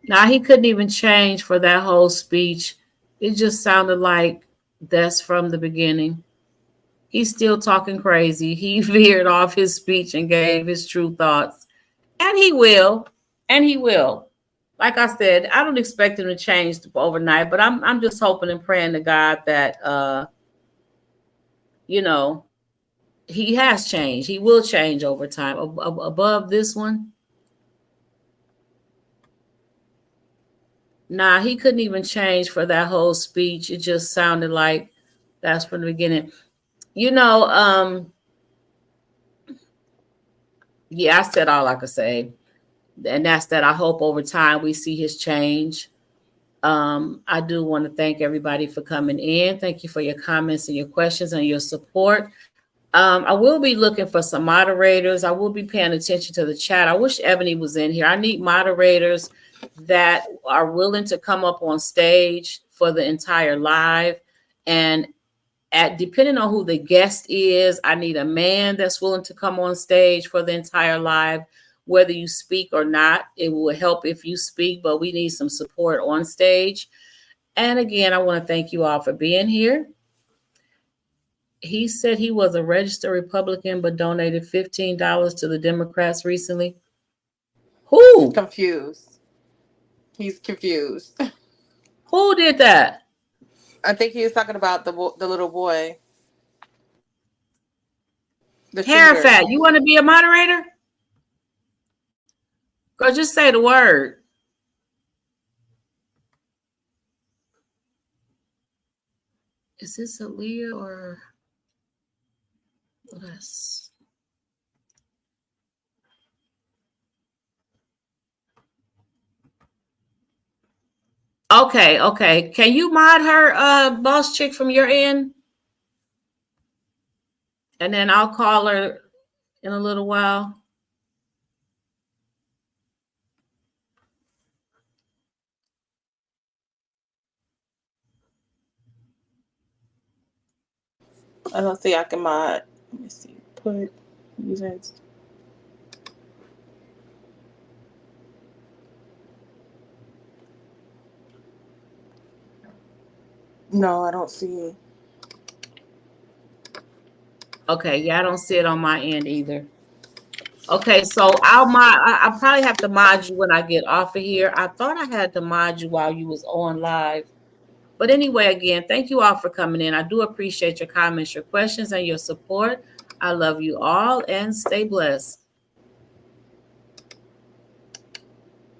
Now, he couldn't even change for that whole speech. It just sounded like that's from the beginning. He's still talking crazy. He veered off his speech and gave his true thoughts. And he will. And he will. Like I said, I don't expect him to change overnight, but I'm just hoping and praying to God that he has changed. He will change over time. Above this one. Nah, he couldn't even change for that whole speech. It just sounded like that's from the beginning. Yeah, I said all I could say. And that's that I hope over time we see his change. I do want to thank everybody for coming in. Thank you for your comments and your questions and your support. I will be looking for some moderators. I will be paying attention to the chat. I wish Ebony was in here. I need moderators that are willing to come up on stage for the entire live. And depending on who the guest is, I need a man that's willing to come on stage for the entire live. Whether you speak or not, it will help if you speak, but we need some support on stage. And again, I want to thank you all for being here. He said he was a registered Republican, but donated $15 to the Democrats recently. Who? Confused. He's confused. Who did that? I think he was talking about the little boy. The Hair shooter. fat. You want to be a moderator? Girl, just say the word. Is this Aaliyah or less? Okay. Can you mod her, Boss Chick, from your end? And then I'll call her in a little while. I don't see I can mod. Let me see. Put users. No, I don't see it. Okay, yeah, I don't see it on my end either. Okay, so I'll probably have to mod you when I get off of here. I thought I had to mod you while you was on live. But anyway, again, thank you all for coming in. I do appreciate your comments, your questions, and your support. I love you all and stay blessed.